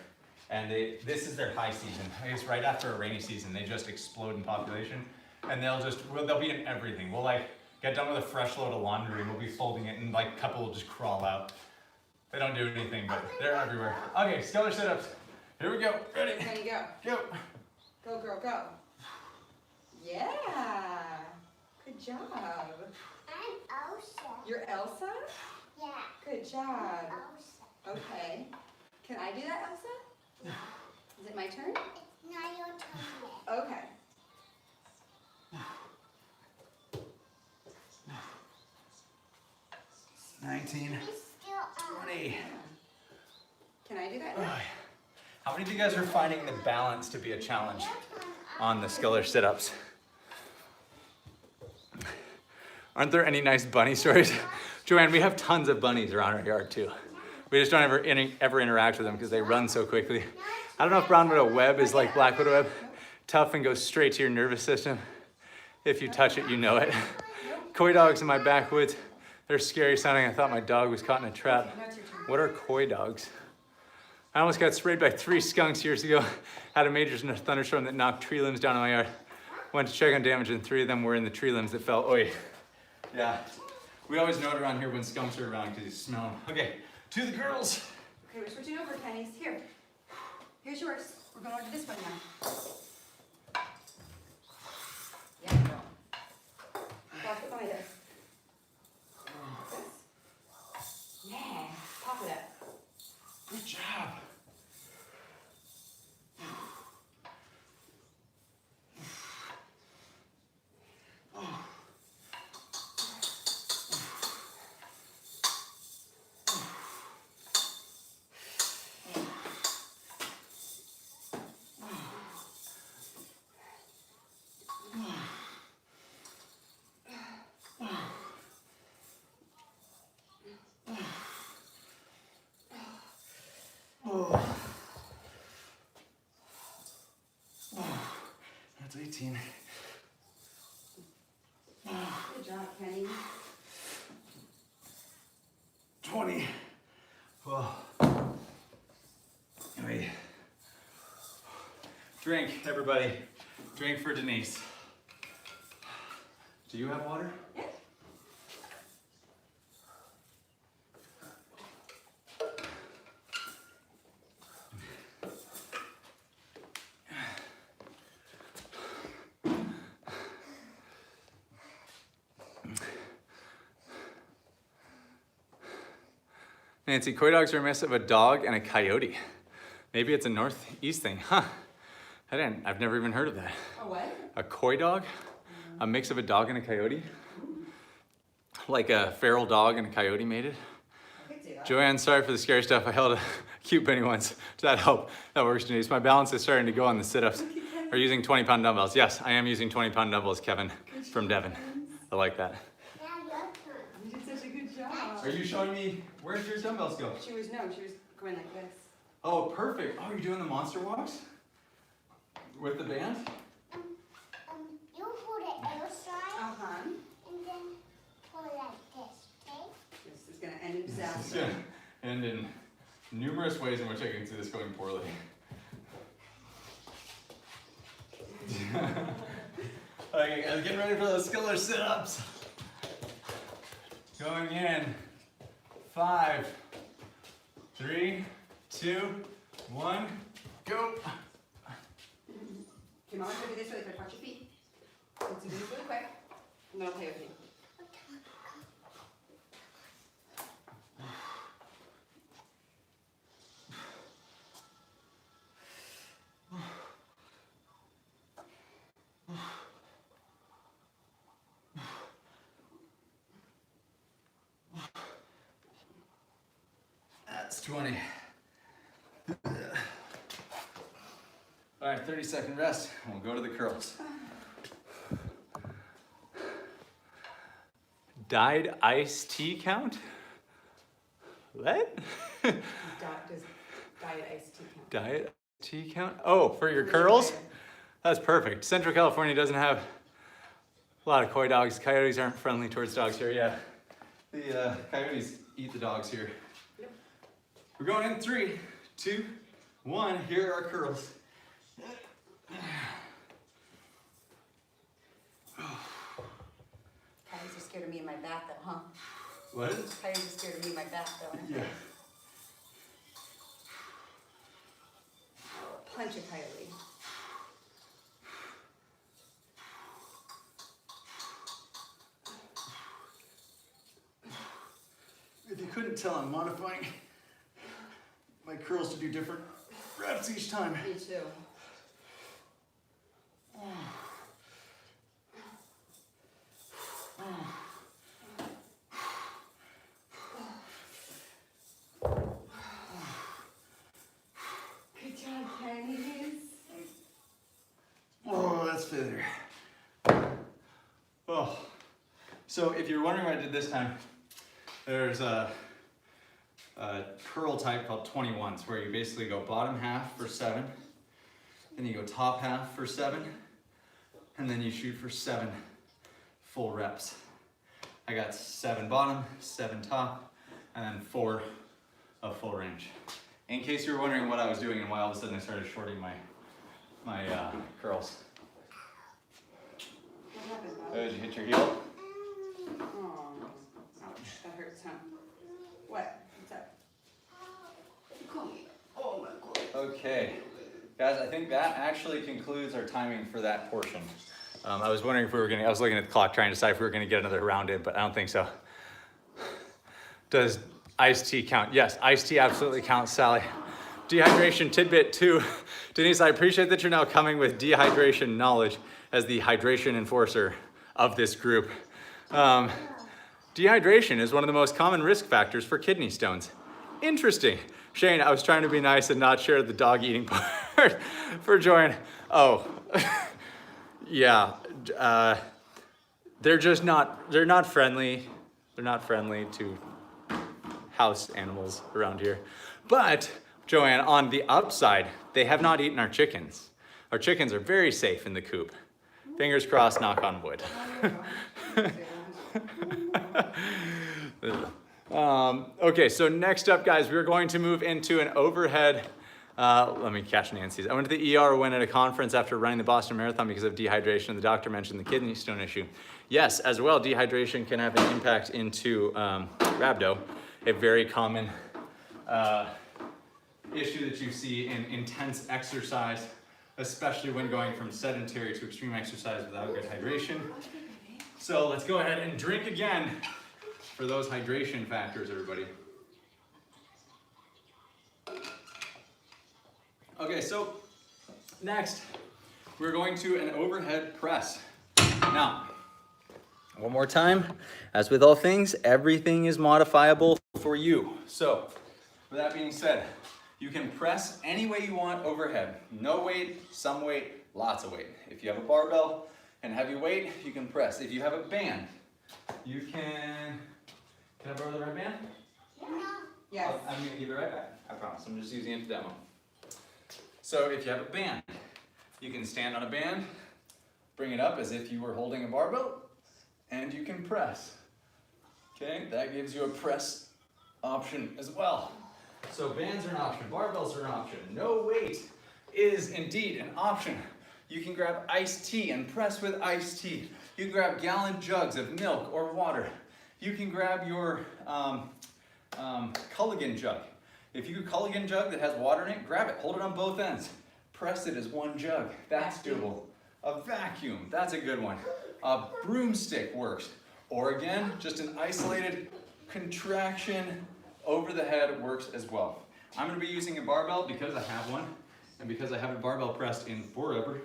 And this is their high season. I guess right after a rainy season, they just explode in population. And they'll be in everything. We'll like get done with a fresh load of laundry and we'll be folding it and like a couple will just crawl out. They don't do anything, but they're everywhere. Okay, skeller sit-ups. Here we go, ready? There you go. Go. Go, girl, go. Yeah. Good job. I'm Elsa. You're Elsa? Yeah, Good job. Elsa. Okay. Can I do that, Elsa? Is it my turn? It's not your turn yet. Okay. Nineteen. It's still on. 20. Can I do that now? How many of you guys are finding the balance to be a challenge on the skeller sit-ups? Aren't there any nice bunny stories? Joanne, we have tons of bunnies around our yard too. We just don't ever interact with them because they run so quickly. I don't know if brown widow web is like black widow web, tough and goes straight to your nervous system. If you touch it, you know it. Coy dogs in my backwoods, they're scary sounding. I thought my dog was caught in a trap. Now it's your turn. What are coy dogs? I almost got sprayed by 3 skunks years ago. Had a major thunderstorm that knocked tree limbs down in my yard. Went to check on damage and 3 of them were in the tree limbs that fell. Oi. Yeah. We always know it around here when skunks are around because you smell them. Okay, to the girls. Okay, we're switching over, Kenny's. Here. Here's yours. We're going over to this one now. Yeah, girl. Walk it by this. This. Yeah. Pop it up. Good job. 18. Good job, Kenny. 20. Oh. Wait. Drink, everybody. Drink for Denise. Do you have water? Yeah. Nancy, coy dogs are a mix of a dog and a coyote. Maybe it's a northeast thing, huh? I've never even heard of that. A what? A coy dog? A mix of a dog and a coyote? Like a feral dog and a coyote mated? I could do that. Joanne, sorry for the scary stuff. I held a cute penny once. Does that help? That works, Denise. My balance is starting to go on the sit-ups. Are you using 20-pound dumbbells? Yes, I am using 20-pound dumbbells, Kevin, from Devon. I like that. Now your turn. You did such a good job. Are you showing me, where's your dumbbells go? She was going like this. Oh, perfect. Oh, you're doing the monster walks? With the band? You hold it outside Uh-huh. and then hold it like this, okay? This is gonna end in It's disaster. gonna end in numerous ways in which I can see this going poorly. Okay, guys, getting ready for those skiller sit-ups. Going in. 5, 3, 2, 1, go. Come on, go do this really quick. Watch your feet. Let's do this really quick. And then I'll play with you. That's 20. All right, 30-second rest. We'll go to the curls. Dyed iced tea count? What? Does diet iced tea count? Diet tea count? Oh, for your curls? That's perfect. Central California doesn't have a lot of coy dogs. Coyotes aren't friendly towards dogs here. Yeah, the coyotes eat the dogs here. Yep. We're going in 3, 2, 1. Here are our curls. Coyotes are scared of me in my back though, huh? What? Coyotes are scared of me in my back though. Yeah. Punch a coyote. If you couldn't tell, I'm modifying my curls to do different reps each time. Me too. Good job, Kenny. Oh, that's failure. Oh. So if you're wondering what I did this time, there's a curl type called 21s where you basically go bottom half for 7, then you go top half for 7, and then you shoot for 7 full reps. I got 7 bottom, 7 top, and then 4 of full range. In case you were wondering what I was doing and why all of a sudden I started shorting my curls. What happened, Bob? Oh, did you hit your heel? Oh, ouch, that hurts, huh? What? What's up? Come here. Oh my God. Okay, guys, I think that actually concludes our timing for that portion. I was wondering if we were I was looking at the clock trying to decide if we were gonna get another round in, but I don't think so. Does iced tea count? Yes, iced tea absolutely counts, Sally. Dehydration tidbit 2. Denise, I appreciate that you're now coming with dehydration knowledge as the hydration enforcer of this group. Dehydration is one of the most common risk factors for kidney stones. Interesting. Shane, I was trying to be nice and not share the dog eating part for Joanne. Oh, yeah. They're not friendly. They're not friendly to house animals around here. But, Joanne, on the upside, they have not eaten our chickens. Our chickens are very safe in the coop. Fingers crossed, knock on wood. Okay, so next up, guys, we're going to move into an overhead. Let me catch Nancy's. I went to the ER when at a conference after running the Boston Marathon because of dehydration. The doctor mentioned the kidney stone issue. Yes, as well, dehydration can have an impact into rhabdo, a very common issue that you see in intense exercise, especially when going from sedentary to extreme exercise without good hydration. So let's go ahead and drink again for those hydration factors, everybody. Okay, so next we're going to an overhead press. Now, one more time, as with all things, everything is modifiable for you. So, with that being said, you can press any way you want overhead. No weight, some weight, lots of weight. If you have a barbell and heavy weight, you can press. If you have a band, you can I borrow the right band? Yes. I'm gonna give it right back, I promise. I'm just using it to demo. So if you have a band, you can stand on a band, bring it up as if you were holding a barbell, and you can press. Okay, that gives you a press option as well. So bands are an option, barbells are an option. No weight is indeed an option. You can grab iced tea and press with iced tea. You can grab gallon jugs of milk or water. You can grab your Culligan jug. If you have a Culligan jug that has water in it, grab it, hold it on both ends. Press it as one jug, that's doable. A vacuum, that's a good one. A broomstick works. Or again, just an isolated contraction over the head works as well. I'm gonna be using a barbell because I have one, and because I haven't barbell pressed in forever.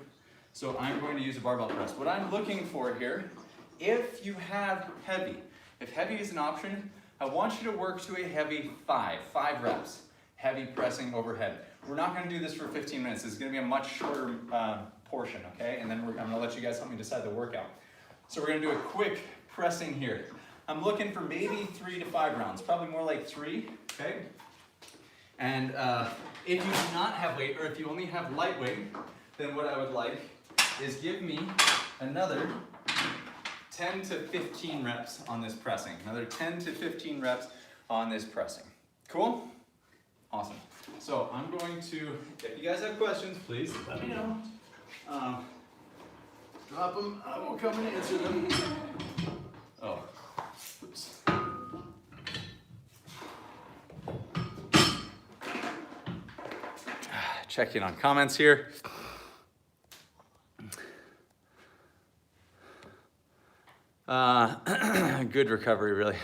So I'm going to use a barbell press. What I'm looking for here, if you have heavy, if heavy is an option, I want you to work to a heavy 5 reps, heavy pressing overhead. We're not gonna do this for 15 minutes. This is gonna be a much shorter portion, okay? And then I'm gonna let you guys help me decide the workout. So we're gonna do a quick pressing here. I'm looking for maybe 3 to 5 rounds, probably more like 3, okay? And if you do not have weight, or if you only have light weight, then what I would like is give me another 10 to 15 reps on this pressing. Another 10 to 15 reps on this pressing. Cool? Awesome. So I'm going to, if you guys have questions, please let me know. Drop them, I will come and answer them. Oh, oops. Check in on comments here. Good recovery, really.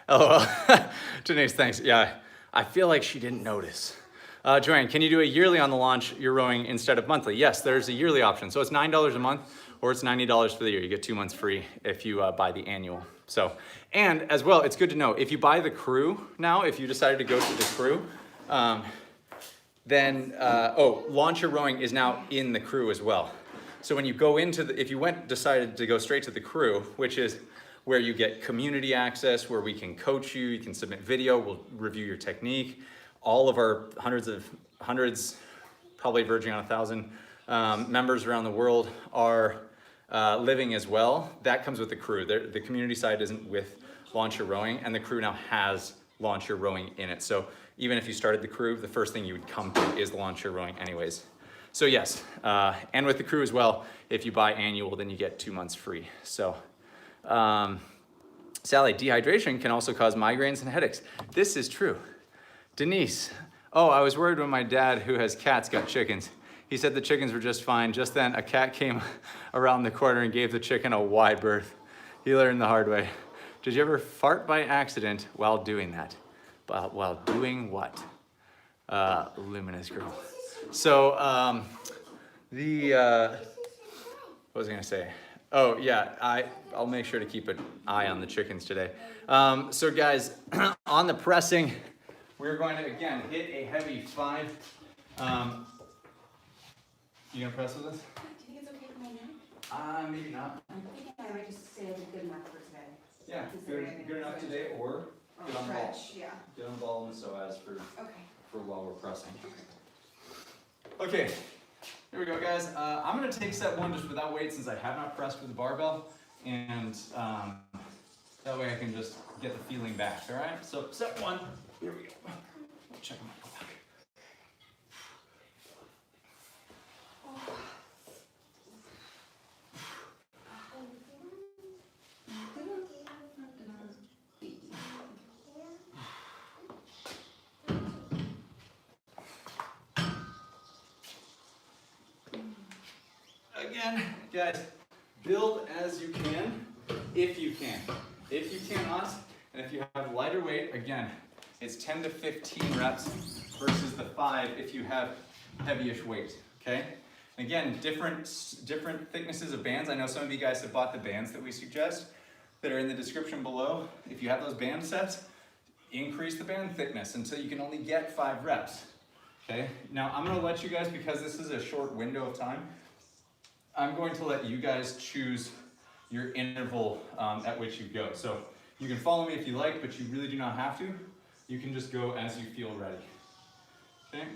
Oh, well. Denise, thanks. Yeah, I feel like she didn't notice. Joanne, can you do a yearly on the launch you're rowing instead of monthly? Yes, there's a yearly option. So it's $9 a month or it's $90 for the year. You get 2 months free if you buy the annual. So, and as well, it's good to know, if you buy the crew now, if you decided to go to the crew, then, Launch Your Rowing is now in the crew as well. So when you go into the, if you decided to go straight to the crew, which is where you get community access, where we can coach you, you can submit video, we'll review your technique. All of our hundreds, probably verging on 1,000 members around the world are living as well. That comes with the crew. The community side isn't with Launch Your Rowing, and the crew now has Launch Your Rowing in it. So even if you started the crew, the first thing you would come to is Launch Your Rowing anyways. So yes, and with the crew as well, if you buy annual, then you get 2 months free. So, Sally, dehydration can also cause migraines and headaches. This is true. Denise, oh, I was worried when my dad, who has cats, got chickens. He said the chickens were just fine. Just then, a cat came around the corner and gave the chicken a wide berth. He learned the hard way. Did you ever fart by accident while doing that? While doing what? Luminous girl. So, what was I gonna say? Oh yeah, I'll make sure to keep an eye on the chickens today. So guys, on the pressing, we're going to again hit a heavy 5. You gonna press with us? Do you think it's okay for my neck? Maybe not. I'm thinking I might just say it's good enough for today. Yeah, good enough today, or get on the ball. Stretch, yeah. Get on the ball and so as for Okay. while we're pressing. Okay, Here we go, guys. I'm gonna take set one just without weight since I have not pressed with the barbell, and that way I can just get the feeling back, all right? So set one, here we go. Check my clock. Again, guys, build as you can, if you can. If you cannot, and if you have lighter weight, again, it's 10 to 15 reps versus the 5 if you have heavyish weight, okay? And again, different thicknesses of bands. I know some of you guys have bought the bands that we suggest that are in the description below. If you have those band sets, increase the band thickness until you can only get 5 reps, okay? Now, I'm gonna let you guys, because this is a short window of time, I'm going to let you guys choose your interval at which you go. So you can follow me if you like, but you really do not have to. You can just go as you feel ready. Okay?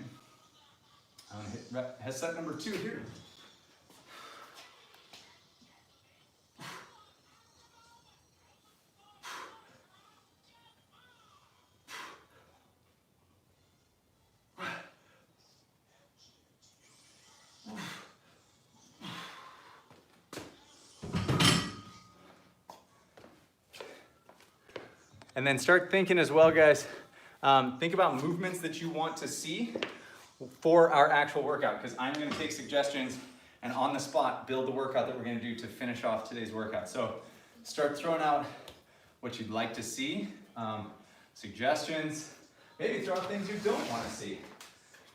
I'm gonna hit set number 2 here. And then start thinking as well, guys. Think about movements that you want to see for our actual workout, because I'm going to take suggestions and on the spot build the workout that we're going to do to finish off today's workout. So start throwing out what you'd like to see, suggestions, maybe throw out things you don't want to see,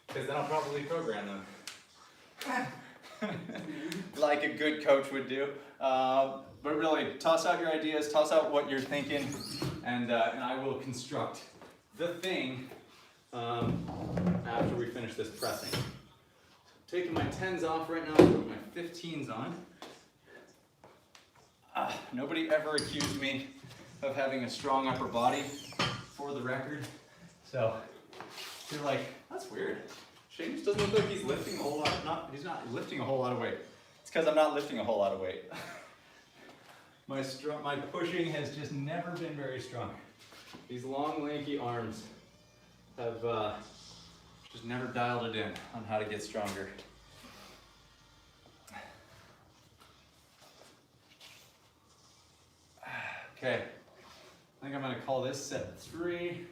because then I'll probably program them like a good coach would do. But really, toss out your ideas, toss out what you're thinking, and I will construct the thing after we finish this pressing. Taking my 10s off right now, putting my 15s on. Nobody ever accused me of having a strong upper body, for the record. So you're like, that's weird. Shane just doesn't look like he's lifting a whole lot. He's not lifting a whole lot of weight. It's because I'm not lifting a whole lot of weight. My pushing has just never been very strong. These long, lanky arms have just never dialed it in on how to get stronger. Okay, I think I'm gonna call this set 3.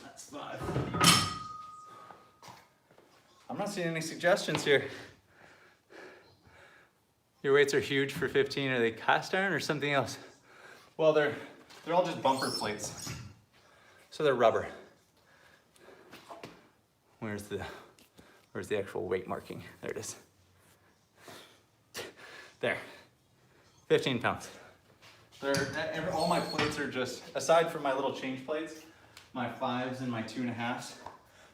That's 5. I'm not seeing any suggestions here. Your weights are huge for 15. Are they cast iron or something else? Well, they're all just bumper plates. So they're rubber. Where's the actual weight marking? There it is. There. 15 pounds. All my plates are just, aside from my little change plates, my 5s and my 2.5s,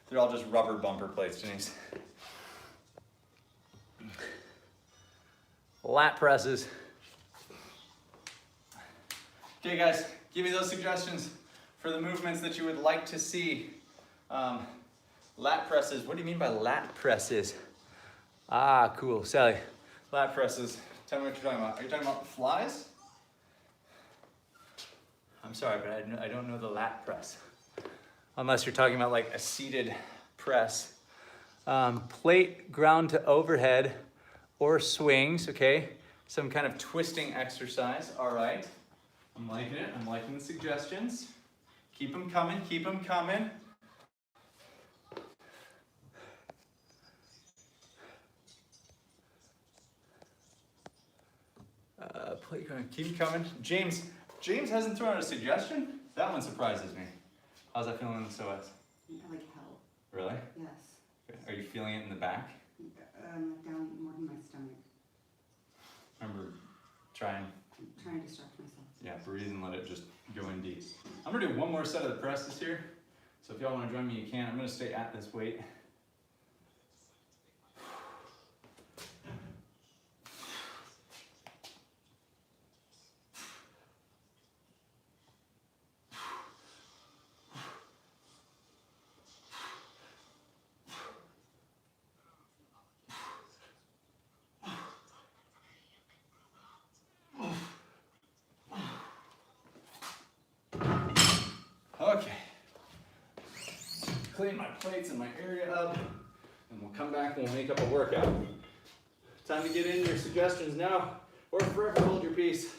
they're all just rubber bumper plates, Denise. Lat presses. Okay, guys, give me those suggestions for the movements that you would like to see. Lat presses. What do you mean by lat presses? Ah, cool. Sally, lat presses. Tell me what you're talking about. Are you talking about the flies? I'm sorry, but I don't know the lat press. Unless you're talking about like a seated press. Plate ground to overhead or swings, okay? Some kind of twisting exercise, all right. I'm liking it, I'm liking the suggestions. Keep them coming, keep them coming. Plate ground, keep coming. James hasn't thrown out a suggestion? That one surprises me. How's that feeling in the psoas? Like hell. Really? Yes. Okay. Are you feeling it in the back? Down more in my stomach. Remember, trying. I'm trying to distract myself. Yeah, breathe and let it just Go in deep. I'm gonna do one more set of the presses here. So if y'all wanna join me, you can. I'm gonna stay at this weight. Okay. Clean my plates and my area up, and we'll come back and we'll make up a workout. Time to get in your suggestions now, or forever hold your peace.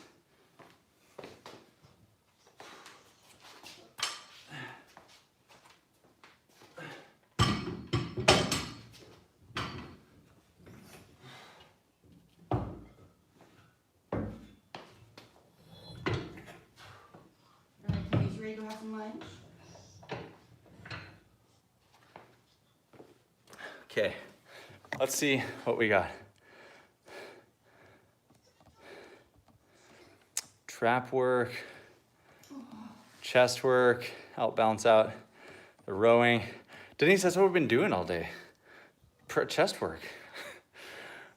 Alright, Kenny's ready to go have some lunch? Okay, let's see what we got. Trap work, chest work, help balance out the rowing. Denise, that's what we've been doing all day. Chest work.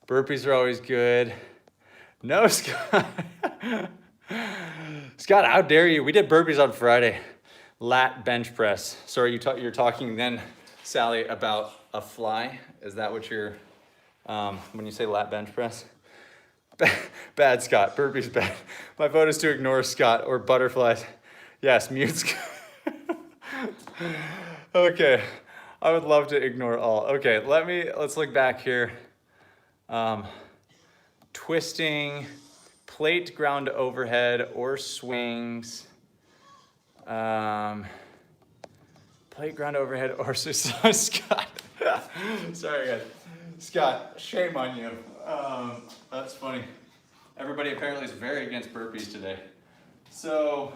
Burpees are always good. No, Scott. Scott, how dare you? We did burpees on Friday. Lat bench press. Sorry, you're talking then, Sally, about a fly. Is that what you're, when you say lat bench press? Bad, Scott. Burpees bad. My vote is to ignore Scott or butterflies. Yes, mute Scott. Okay, I would love to ignore all. Okay, let's look back here. Twisting, plate ground overhead or swings. Plate ground overhead or Scott. Sorry guys. Scott, shame on you. That's funny. Everybody apparently is very against burpees today. So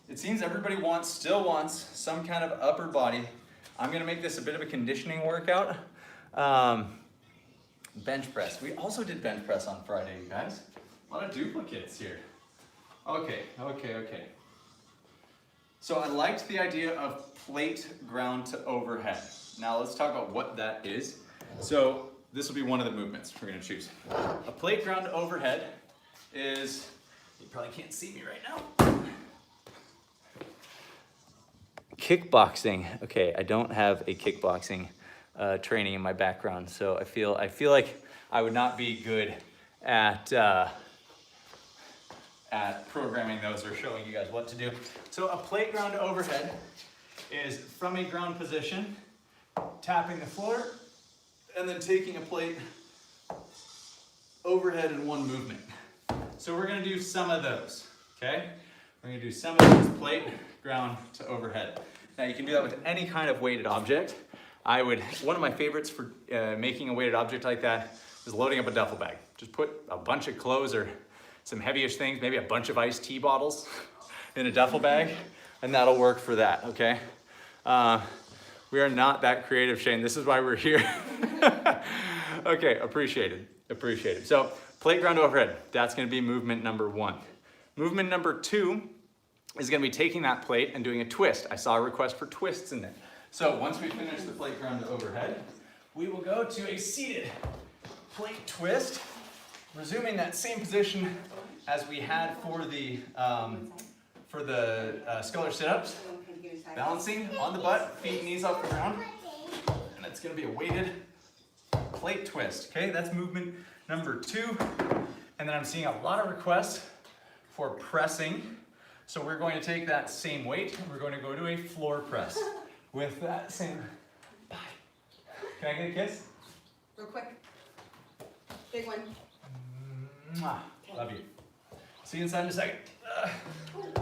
it seems everybody still wants some kind of upper body. I'm gonna make this a bit of a conditioning workout. Bench press. We also did bench press on Friday, you guys. A lot of duplicates here. Okay. So I liked the idea of plate ground to overhead. Now let's talk about what that is. So this will be one of the movements we're gonna choose. A plate ground to overhead is, you probably can't see me right now. Kickboxing. Okay, I don't have a kickboxing training in my background, so I feel like I would not be good at programming those or showing you guys what to do. So a plate ground to overhead is from a ground position, tapping the floor, and then taking a plate overhead in one movement. So we're gonna do some of those, okay? We're gonna do some of those plate ground to overhead. Now you can do that with any kind of weighted object. One of my favorites for making a weighted object like that is loading up a duffel bag. Just put a bunch of clothes or some heavyish things, maybe a bunch of iced tea bottles in a duffel bag, and that'll work for that, okay? We are not that creative, Shane. This is why we're here. Okay, appreciated. So plate ground overhead, that's gonna be movement number 1. Movement number 2 is gonna be taking that plate and doing a twist. I saw a request for twists in there. So once we finish the plate ground overhead, we will go to a seated plate twist, resuming that same position as we had for the sculler sit-ups. Balancing on the butt, feet and knees off the ground. And it's gonna be a weighted plate twist, okay? That's movement number 2. And then I'm seeing a lot of requests for pressing. So we're going to take that same weight, and we're going to go to a floor press with that same, bye. Can I get a kiss? Real quick. Big one. Mwah. Love you. See you inside in a second. The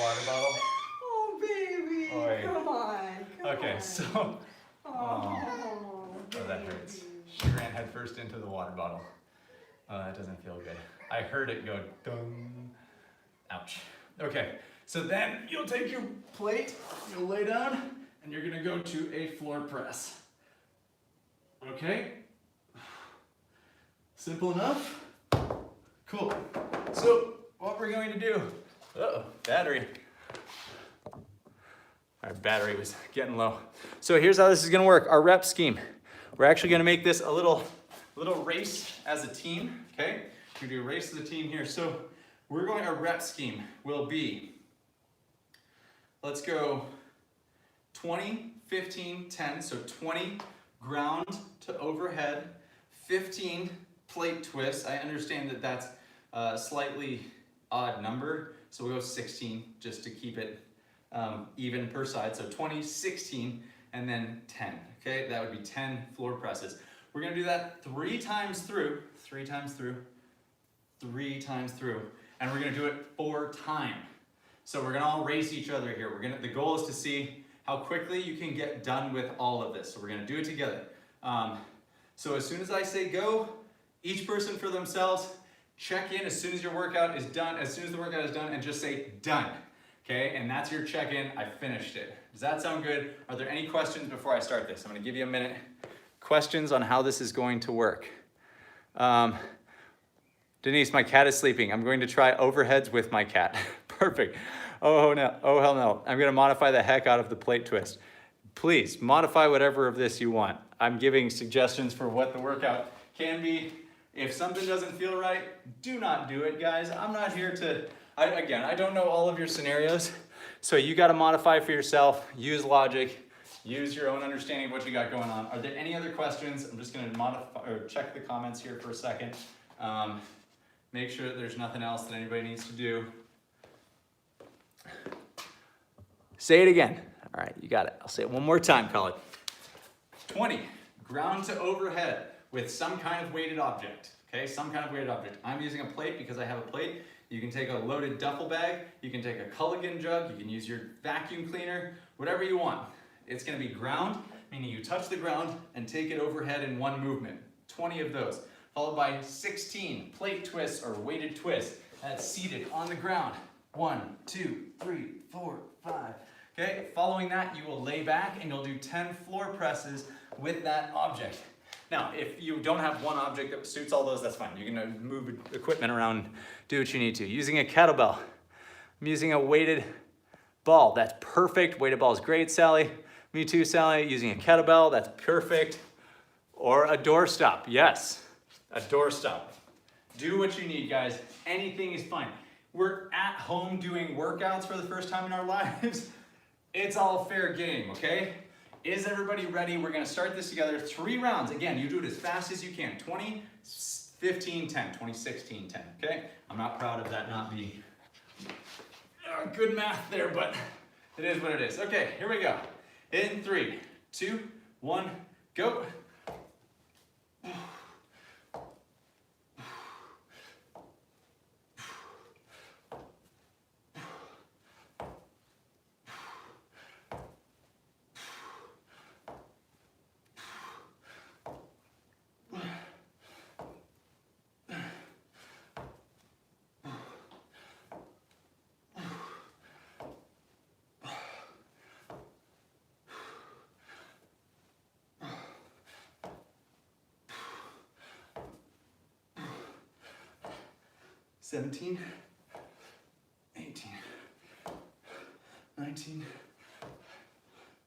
water bottle. Oh, baby. Oi. Come on. Okay, so, Oh, that hurts. She ran headfirst into the water bottle. That doesn't feel good. I heard it go dum. Ouch. Okay, so then you'll take your plate, you'll lay down, and you're gonna go to a floor press. Okay? Simple enough? Cool. So what we're going to do, battery. Our battery was getting low. So here's how this is gonna work, our rep scheme. We're actually gonna make this a little race as a team, okay? We're gonna do a race as a team here. So our rep scheme will be, let's go 20, 15, 10. So 20 ground to overhead, 15 plate twists. I understand that that's a slightly odd number. So we'll go 16 just to keep it even per side. So 20, 16, and then 10. Okay, that would be 10 floor presses. We're gonna do that 3 times through, and we're gonna do it 4 times. So we're gonna all race each other here. The goal is to see how quickly you can get done with all of this. So we're gonna do it together. So as soon as I say go, each person for themselves, check in as soon as your workout is done, and just say done. Okay, and that's your check-in, I finished it. Does that sound good? Are there any questions before I start this? I'm gonna give you a minute. Questions on how this is going to work. Denise, my cat is sleeping. I'm going to try overheads with my cat. Perfect. Oh no, oh hell no. I'm gonna modify the heck out of the plate twist. Please, modify whatever of this you want. I'm giving suggestions for what the workout can be. If something doesn't feel right, do not do it, guys. I'm not here to, I don't know all of your scenarios, so you gotta modify for yourself, use logic, use your own understanding of what you got going on. Are there any other questions? I'm just gonna modify or check the comments here for a second. Make sure that there's nothing else that anybody needs to do. Say it again. All right, you got it. I'll say it one more time, Colin. 20, ground to overhead with some kind of weighted object. Okay, some kind of weighted object. I'm using a plate because I have a plate. You can take a loaded duffel bag, you can take a Culligan jug, you can use your vacuum cleaner, whatever you want. It's gonna be ground, meaning you touch the ground and take it overhead in one movement. 20 of those, followed by 16 plate twists or weighted twists. That's seated on the ground. 1, 2, 3, 4, 5. Okay, following that, you will lay back and you'll do 10 floor presses with that object. Now, if you don't have one object that suits all those, that's fine. You can move equipment around, do what you need to. Using a kettlebell, I'm using a weighted ball. That's perfect. Weighted ball is great, Sally. Me too, Sally. Using a kettlebell, that's perfect. Or a doorstop, yes, a doorstop. Do what you need, guys. Anything is fine. We're at home doing workouts for the first time in our lives. It's all fair game, okay? Is everybody ready? We're gonna start this together. 3 rounds. Again, you do it as fast as you can. 20, 15, 10, 20, 16, 10, okay? I'm not proud of that not being good math there, but it is what it is. Okay, here we go. In 3, 2, 1, go. $17, 18, 19,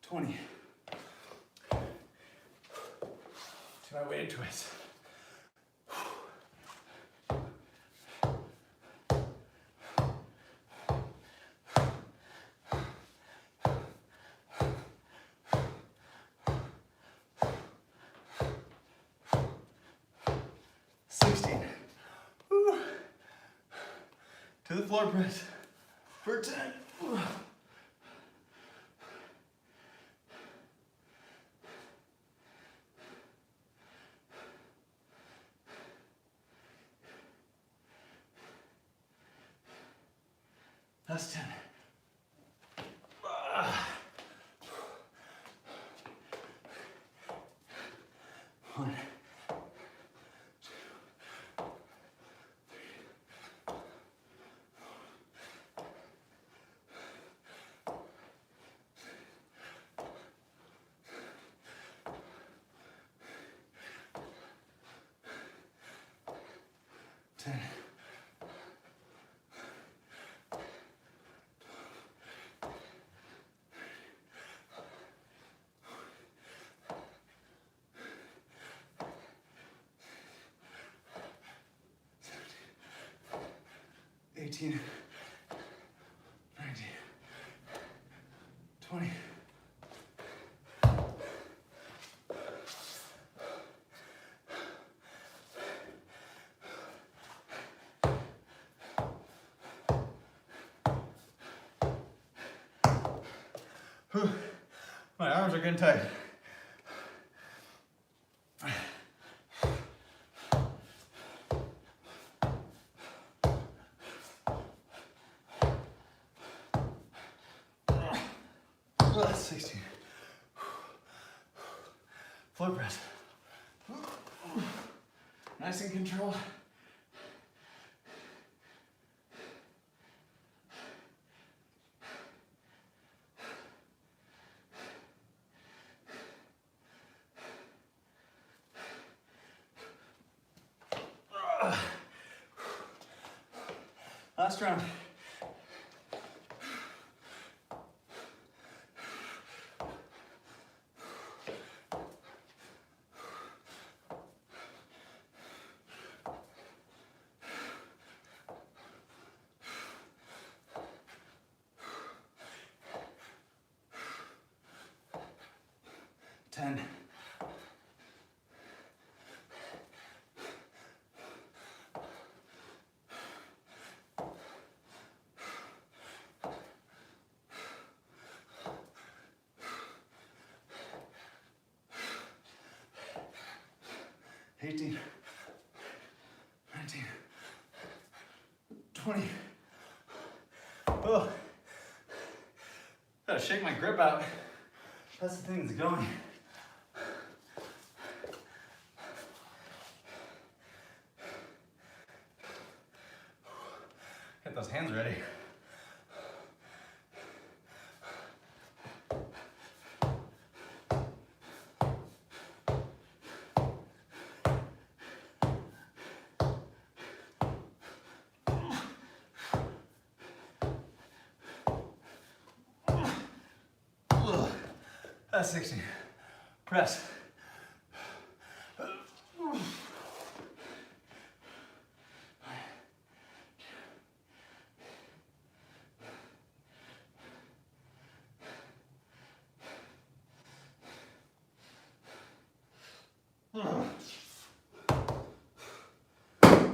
20. To my weighted twist. To the floor press for 10. That's 10. One. 10. 18, 19, 20. Whew. My arms are getting tight. Oh, that's 16. Floor press. Nice and controlled. Last round. Ten. Eighteen. 19. 20. Oh. Gotta shake my grip out. That's the thing that's going. Get those hands ready. That's 16. Press.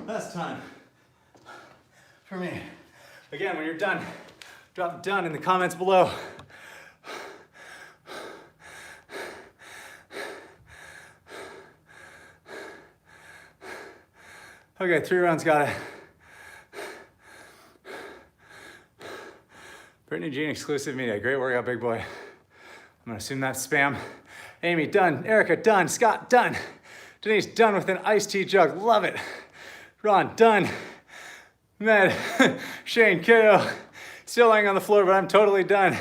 That's time for me. Again, when you're done, drop done in the comments below. Okay, 3 rounds, got it. Brittany Jean exclusive media. Great workout, big boy. I'm gonna assume that's spam. Amy, done. Erica, done. Scott, done. Denise, done with an iced tea jug. Love it. Ron, done. Med, Shane, KO. Still laying on the floor, but I'm totally done.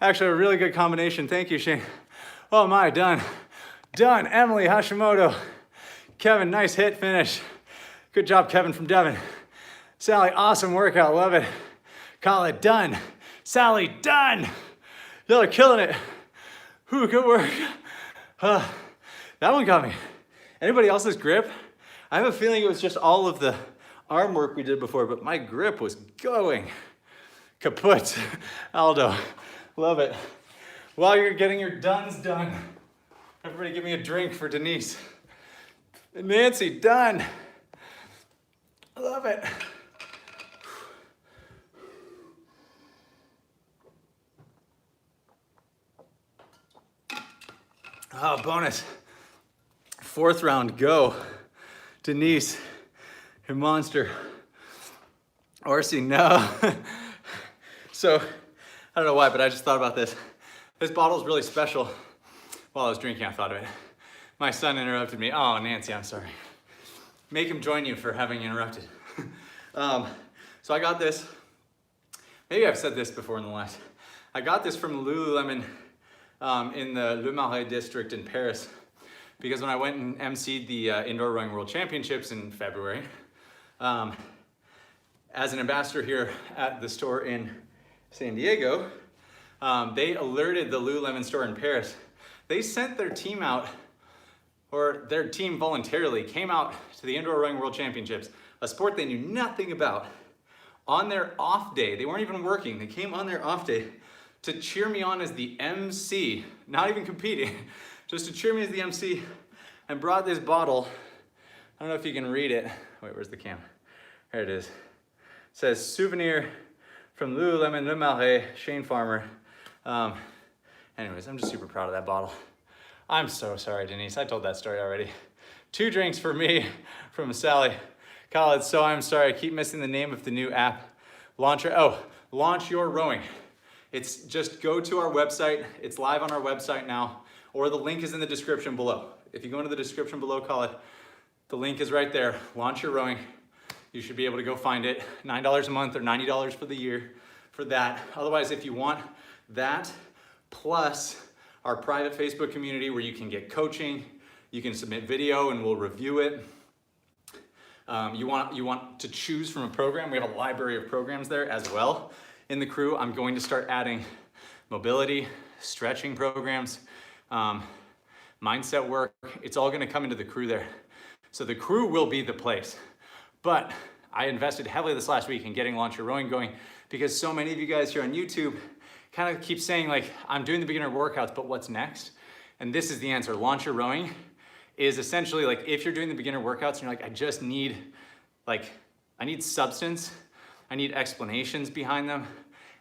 Actually, a really good combination. Thank you, Shane. Oh my, done. Done. Emily, Hashimoto. Kevin, nice hit finish. Good job, Kevin from Devon. Sally, awesome workout, love it. Kala, done. Sally, done. Y'all are killing it. Whew, good work. That one got me. Anybody else's grip? I have a feeling it was just all of the arm work we did before, but my grip was going. Kaput. Aldo, love it. While you're getting your dones done, everybody give me a drink for Denise. Nancy, done. Love it. Oh, bonus. 4th round, go. Denise, your monster. Orsi, no. So, I don't know why, but I just thought about this. This bottle's really special. While I was drinking, I thought of it. My son interrupted me. Oh, Nancy, I'm sorry. Make him join you for having interrupted. So I got this. Maybe I've said this before in the last. I got this from Lululemon in the Le Marais district in Paris, because when I went and emceed the Indoor Rowing World Championships in February, as an ambassador here at the store in San Diego, they alerted the Lululemon store in Paris. They sent their team out, or their team voluntarily came out to the Indoor Rowing World Championships, a sport they knew nothing about, on their off day, they weren't even working, they came on their off day to cheer me on as the MC, not even competing, just to cheer me as the MC, and brought this bottle. I don't know if you can read it. Wait, where's the cam? There it is. It says, souvenir from Lululemon Le Marais, Shane Farmer. Anyways, I'm just super proud of that bottle. I'm so sorry, Denise. I told that story already. 2 drinks for me from Sally College. So I'm sorry, I keep missing the name of the new app. Launch Your Rowing. It's just go to our website. It's live on our website now, or the link is in the description below. If you go into the description below, the link is right there. Launch Your Rowing. You should be able to go find it. $9 a month or $90 for the year for that. Otherwise, if you want that, plus our private Facebook community where you can get coaching, you can submit video and we'll review it. You want to choose from a program. We have a library of programs there as well. In the crew, I'm going to start adding mobility, stretching programs, mindset work. It's all gonna come into the crew there. So the crew will be the place. But I invested heavily this last week in getting Launch Your Rowing going because so many of you guys here on YouTube kind of keep saying like, I'm doing the beginner workouts, but what's next? And this is the answer. Launch Your Rowing is essentially like, if you're doing the beginner workouts and you're like, I just need, I need substance, I need explanations behind them,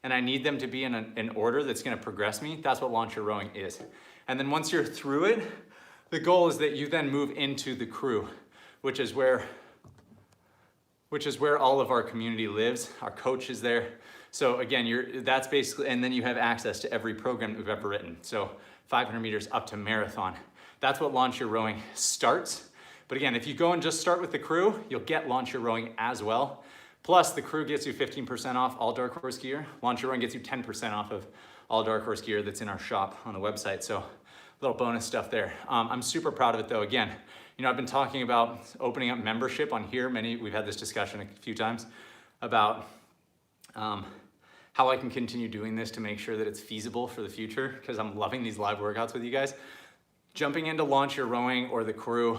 and I need them to be in an order that's gonna progress me, that's what Launch Your Rowing is. And then once you're through it, the goal is that you then move into the crew, which is where all of our community lives. Our coach is there. So again, that's basically, and then you have access to every program that we've ever written. So 500 meters up to marathon. That's what Launch Your Rowing starts. But again, if you go and just start with the crew, you'll get Launch Your Rowing as well. Plus the crew gets you 15% off all Dark Horse gear. Launch Your Rowing gets you 10% off of all Dark Horse gear that's in our shop on the website. So little bonus stuff there. I'm super proud of it though. Again, I've been talking about opening up membership on here. We've had this discussion a few times about how I can continue doing this to make sure that it's feasible for the future, because I'm loving these live workouts with you guys. Jumping into Launch Your Rowing or the crew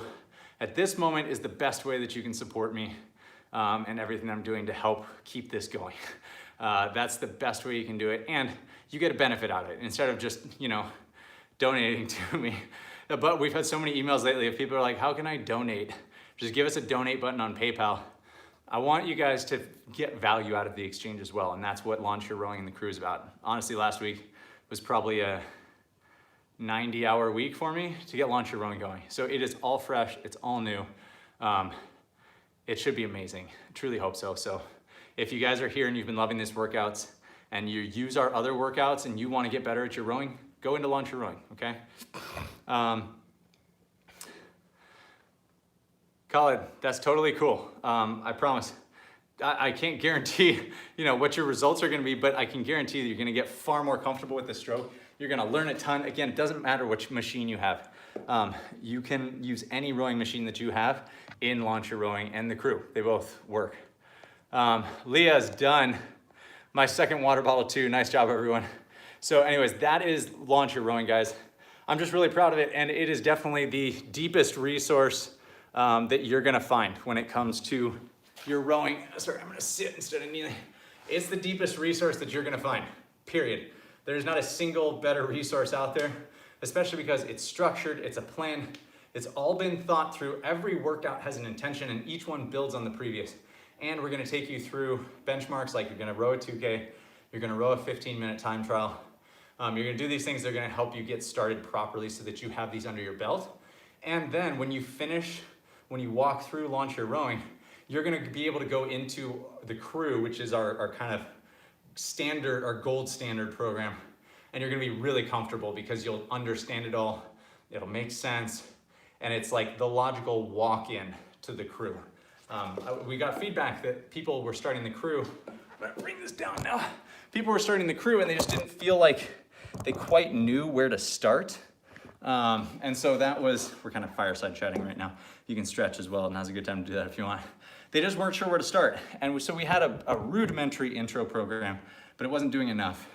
at this moment is the best way that you can support me and everything I'm doing to help keep this going. That's the best way you can do it, and you get a benefit out of it instead of just, donating to me. But we've had so many emails lately of people who are like, how can I donate? Just give us a donate button on PayPal. I want you guys to get value out of the exchange as well, and that's what Launch Your Rowing and the crew is about. Honestly, last week was probably a 90-hour week for me to get Launch Your Rowing going. So it is all fresh, it's all new. It should be amazing, I truly hope so. So if you guys are here and you've been loving these workouts and you use our other workouts and you wanna get better at your rowing, go into Launch Your Rowing, okay? Khaled, that's totally cool. I promise. I can't guarantee, what your results are gonna be, but I can guarantee that you're gonna get far more comfortable with the stroke. You're gonna learn a ton. Again, it doesn't matter which machine you have. You can use any rowing machine that you have in Launch Your Rowing and the crew. They both work. Leah's done my second water bottle too. Nice job, everyone. So anyways, that is Launch Your Rowing, guys. I'm just really proud of it, and it is definitely the deepest resource that you're gonna find when it comes to your rowing. Sorry, I'm gonna sit instead of kneeling. It's the deepest resource that you're gonna find, period. There's not a single better resource out there, especially because it's structured, it's a plan, it's all been thought through. Every workout has an intention and each one builds on the previous. And we're gonna take you through benchmarks like you're gonna row a 2K, you're gonna row a 15-minute time trial. You're gonna do these things that are gonna help you get started properly so that you have these under your belt. And then when you finish, when you walk through Launch Your Rowing, you're gonna be able to go into the crew, which is our kind of standard, our gold standard program. And you're gonna be really comfortable because you'll understand it all, it'll make sense, and it's like the logical walk-in to the crew. We got feedback that people were starting the crew, I'm gonna bring this down now. People were starting the crew and they just didn't feel like they quite knew where to start. And so that was, we're kind of fireside chatting right now. You can stretch as well, and now's a good time to do that if you want. They just weren't sure where to start. And so we had a rudimentary intro program, but it wasn't doing enough.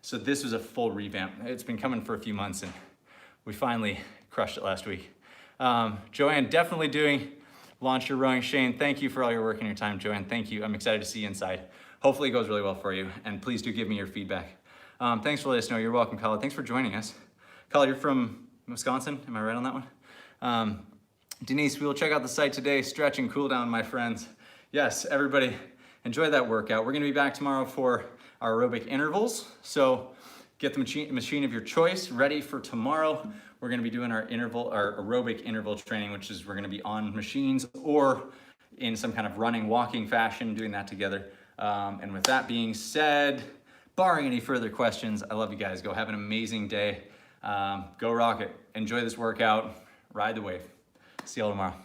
So this was a full revamp. It's been coming for a few months and we finally crushed it last week. Joanne, definitely doing Launch Your Rowing. Shane, thank you for all your work and your time. Joanne, thank you. I'm excited to see you inside. hopefully it goes really well for you, and please do give me your feedback. Thanks for letting us know. You're welcome, Kyle. Thanks for joining us. Kyle, you're from Wisconsin, am I right on that one? Denise, we will check out the site today. Stretch and cool down, my friends. Yes, everybody, enjoy that workout. We're gonna be back tomorrow for our aerobic intervals. So get the machine of your choice ready for tomorrow. We're gonna be doing our aerobic interval training, which is we're gonna be on machines or in some kind of running, walking fashion, doing that together. And with that being said, barring any further questions, I love you guys. Go have an amazing day. Go rock it. Enjoy this workout. Ride the wave. See you all tomorrow.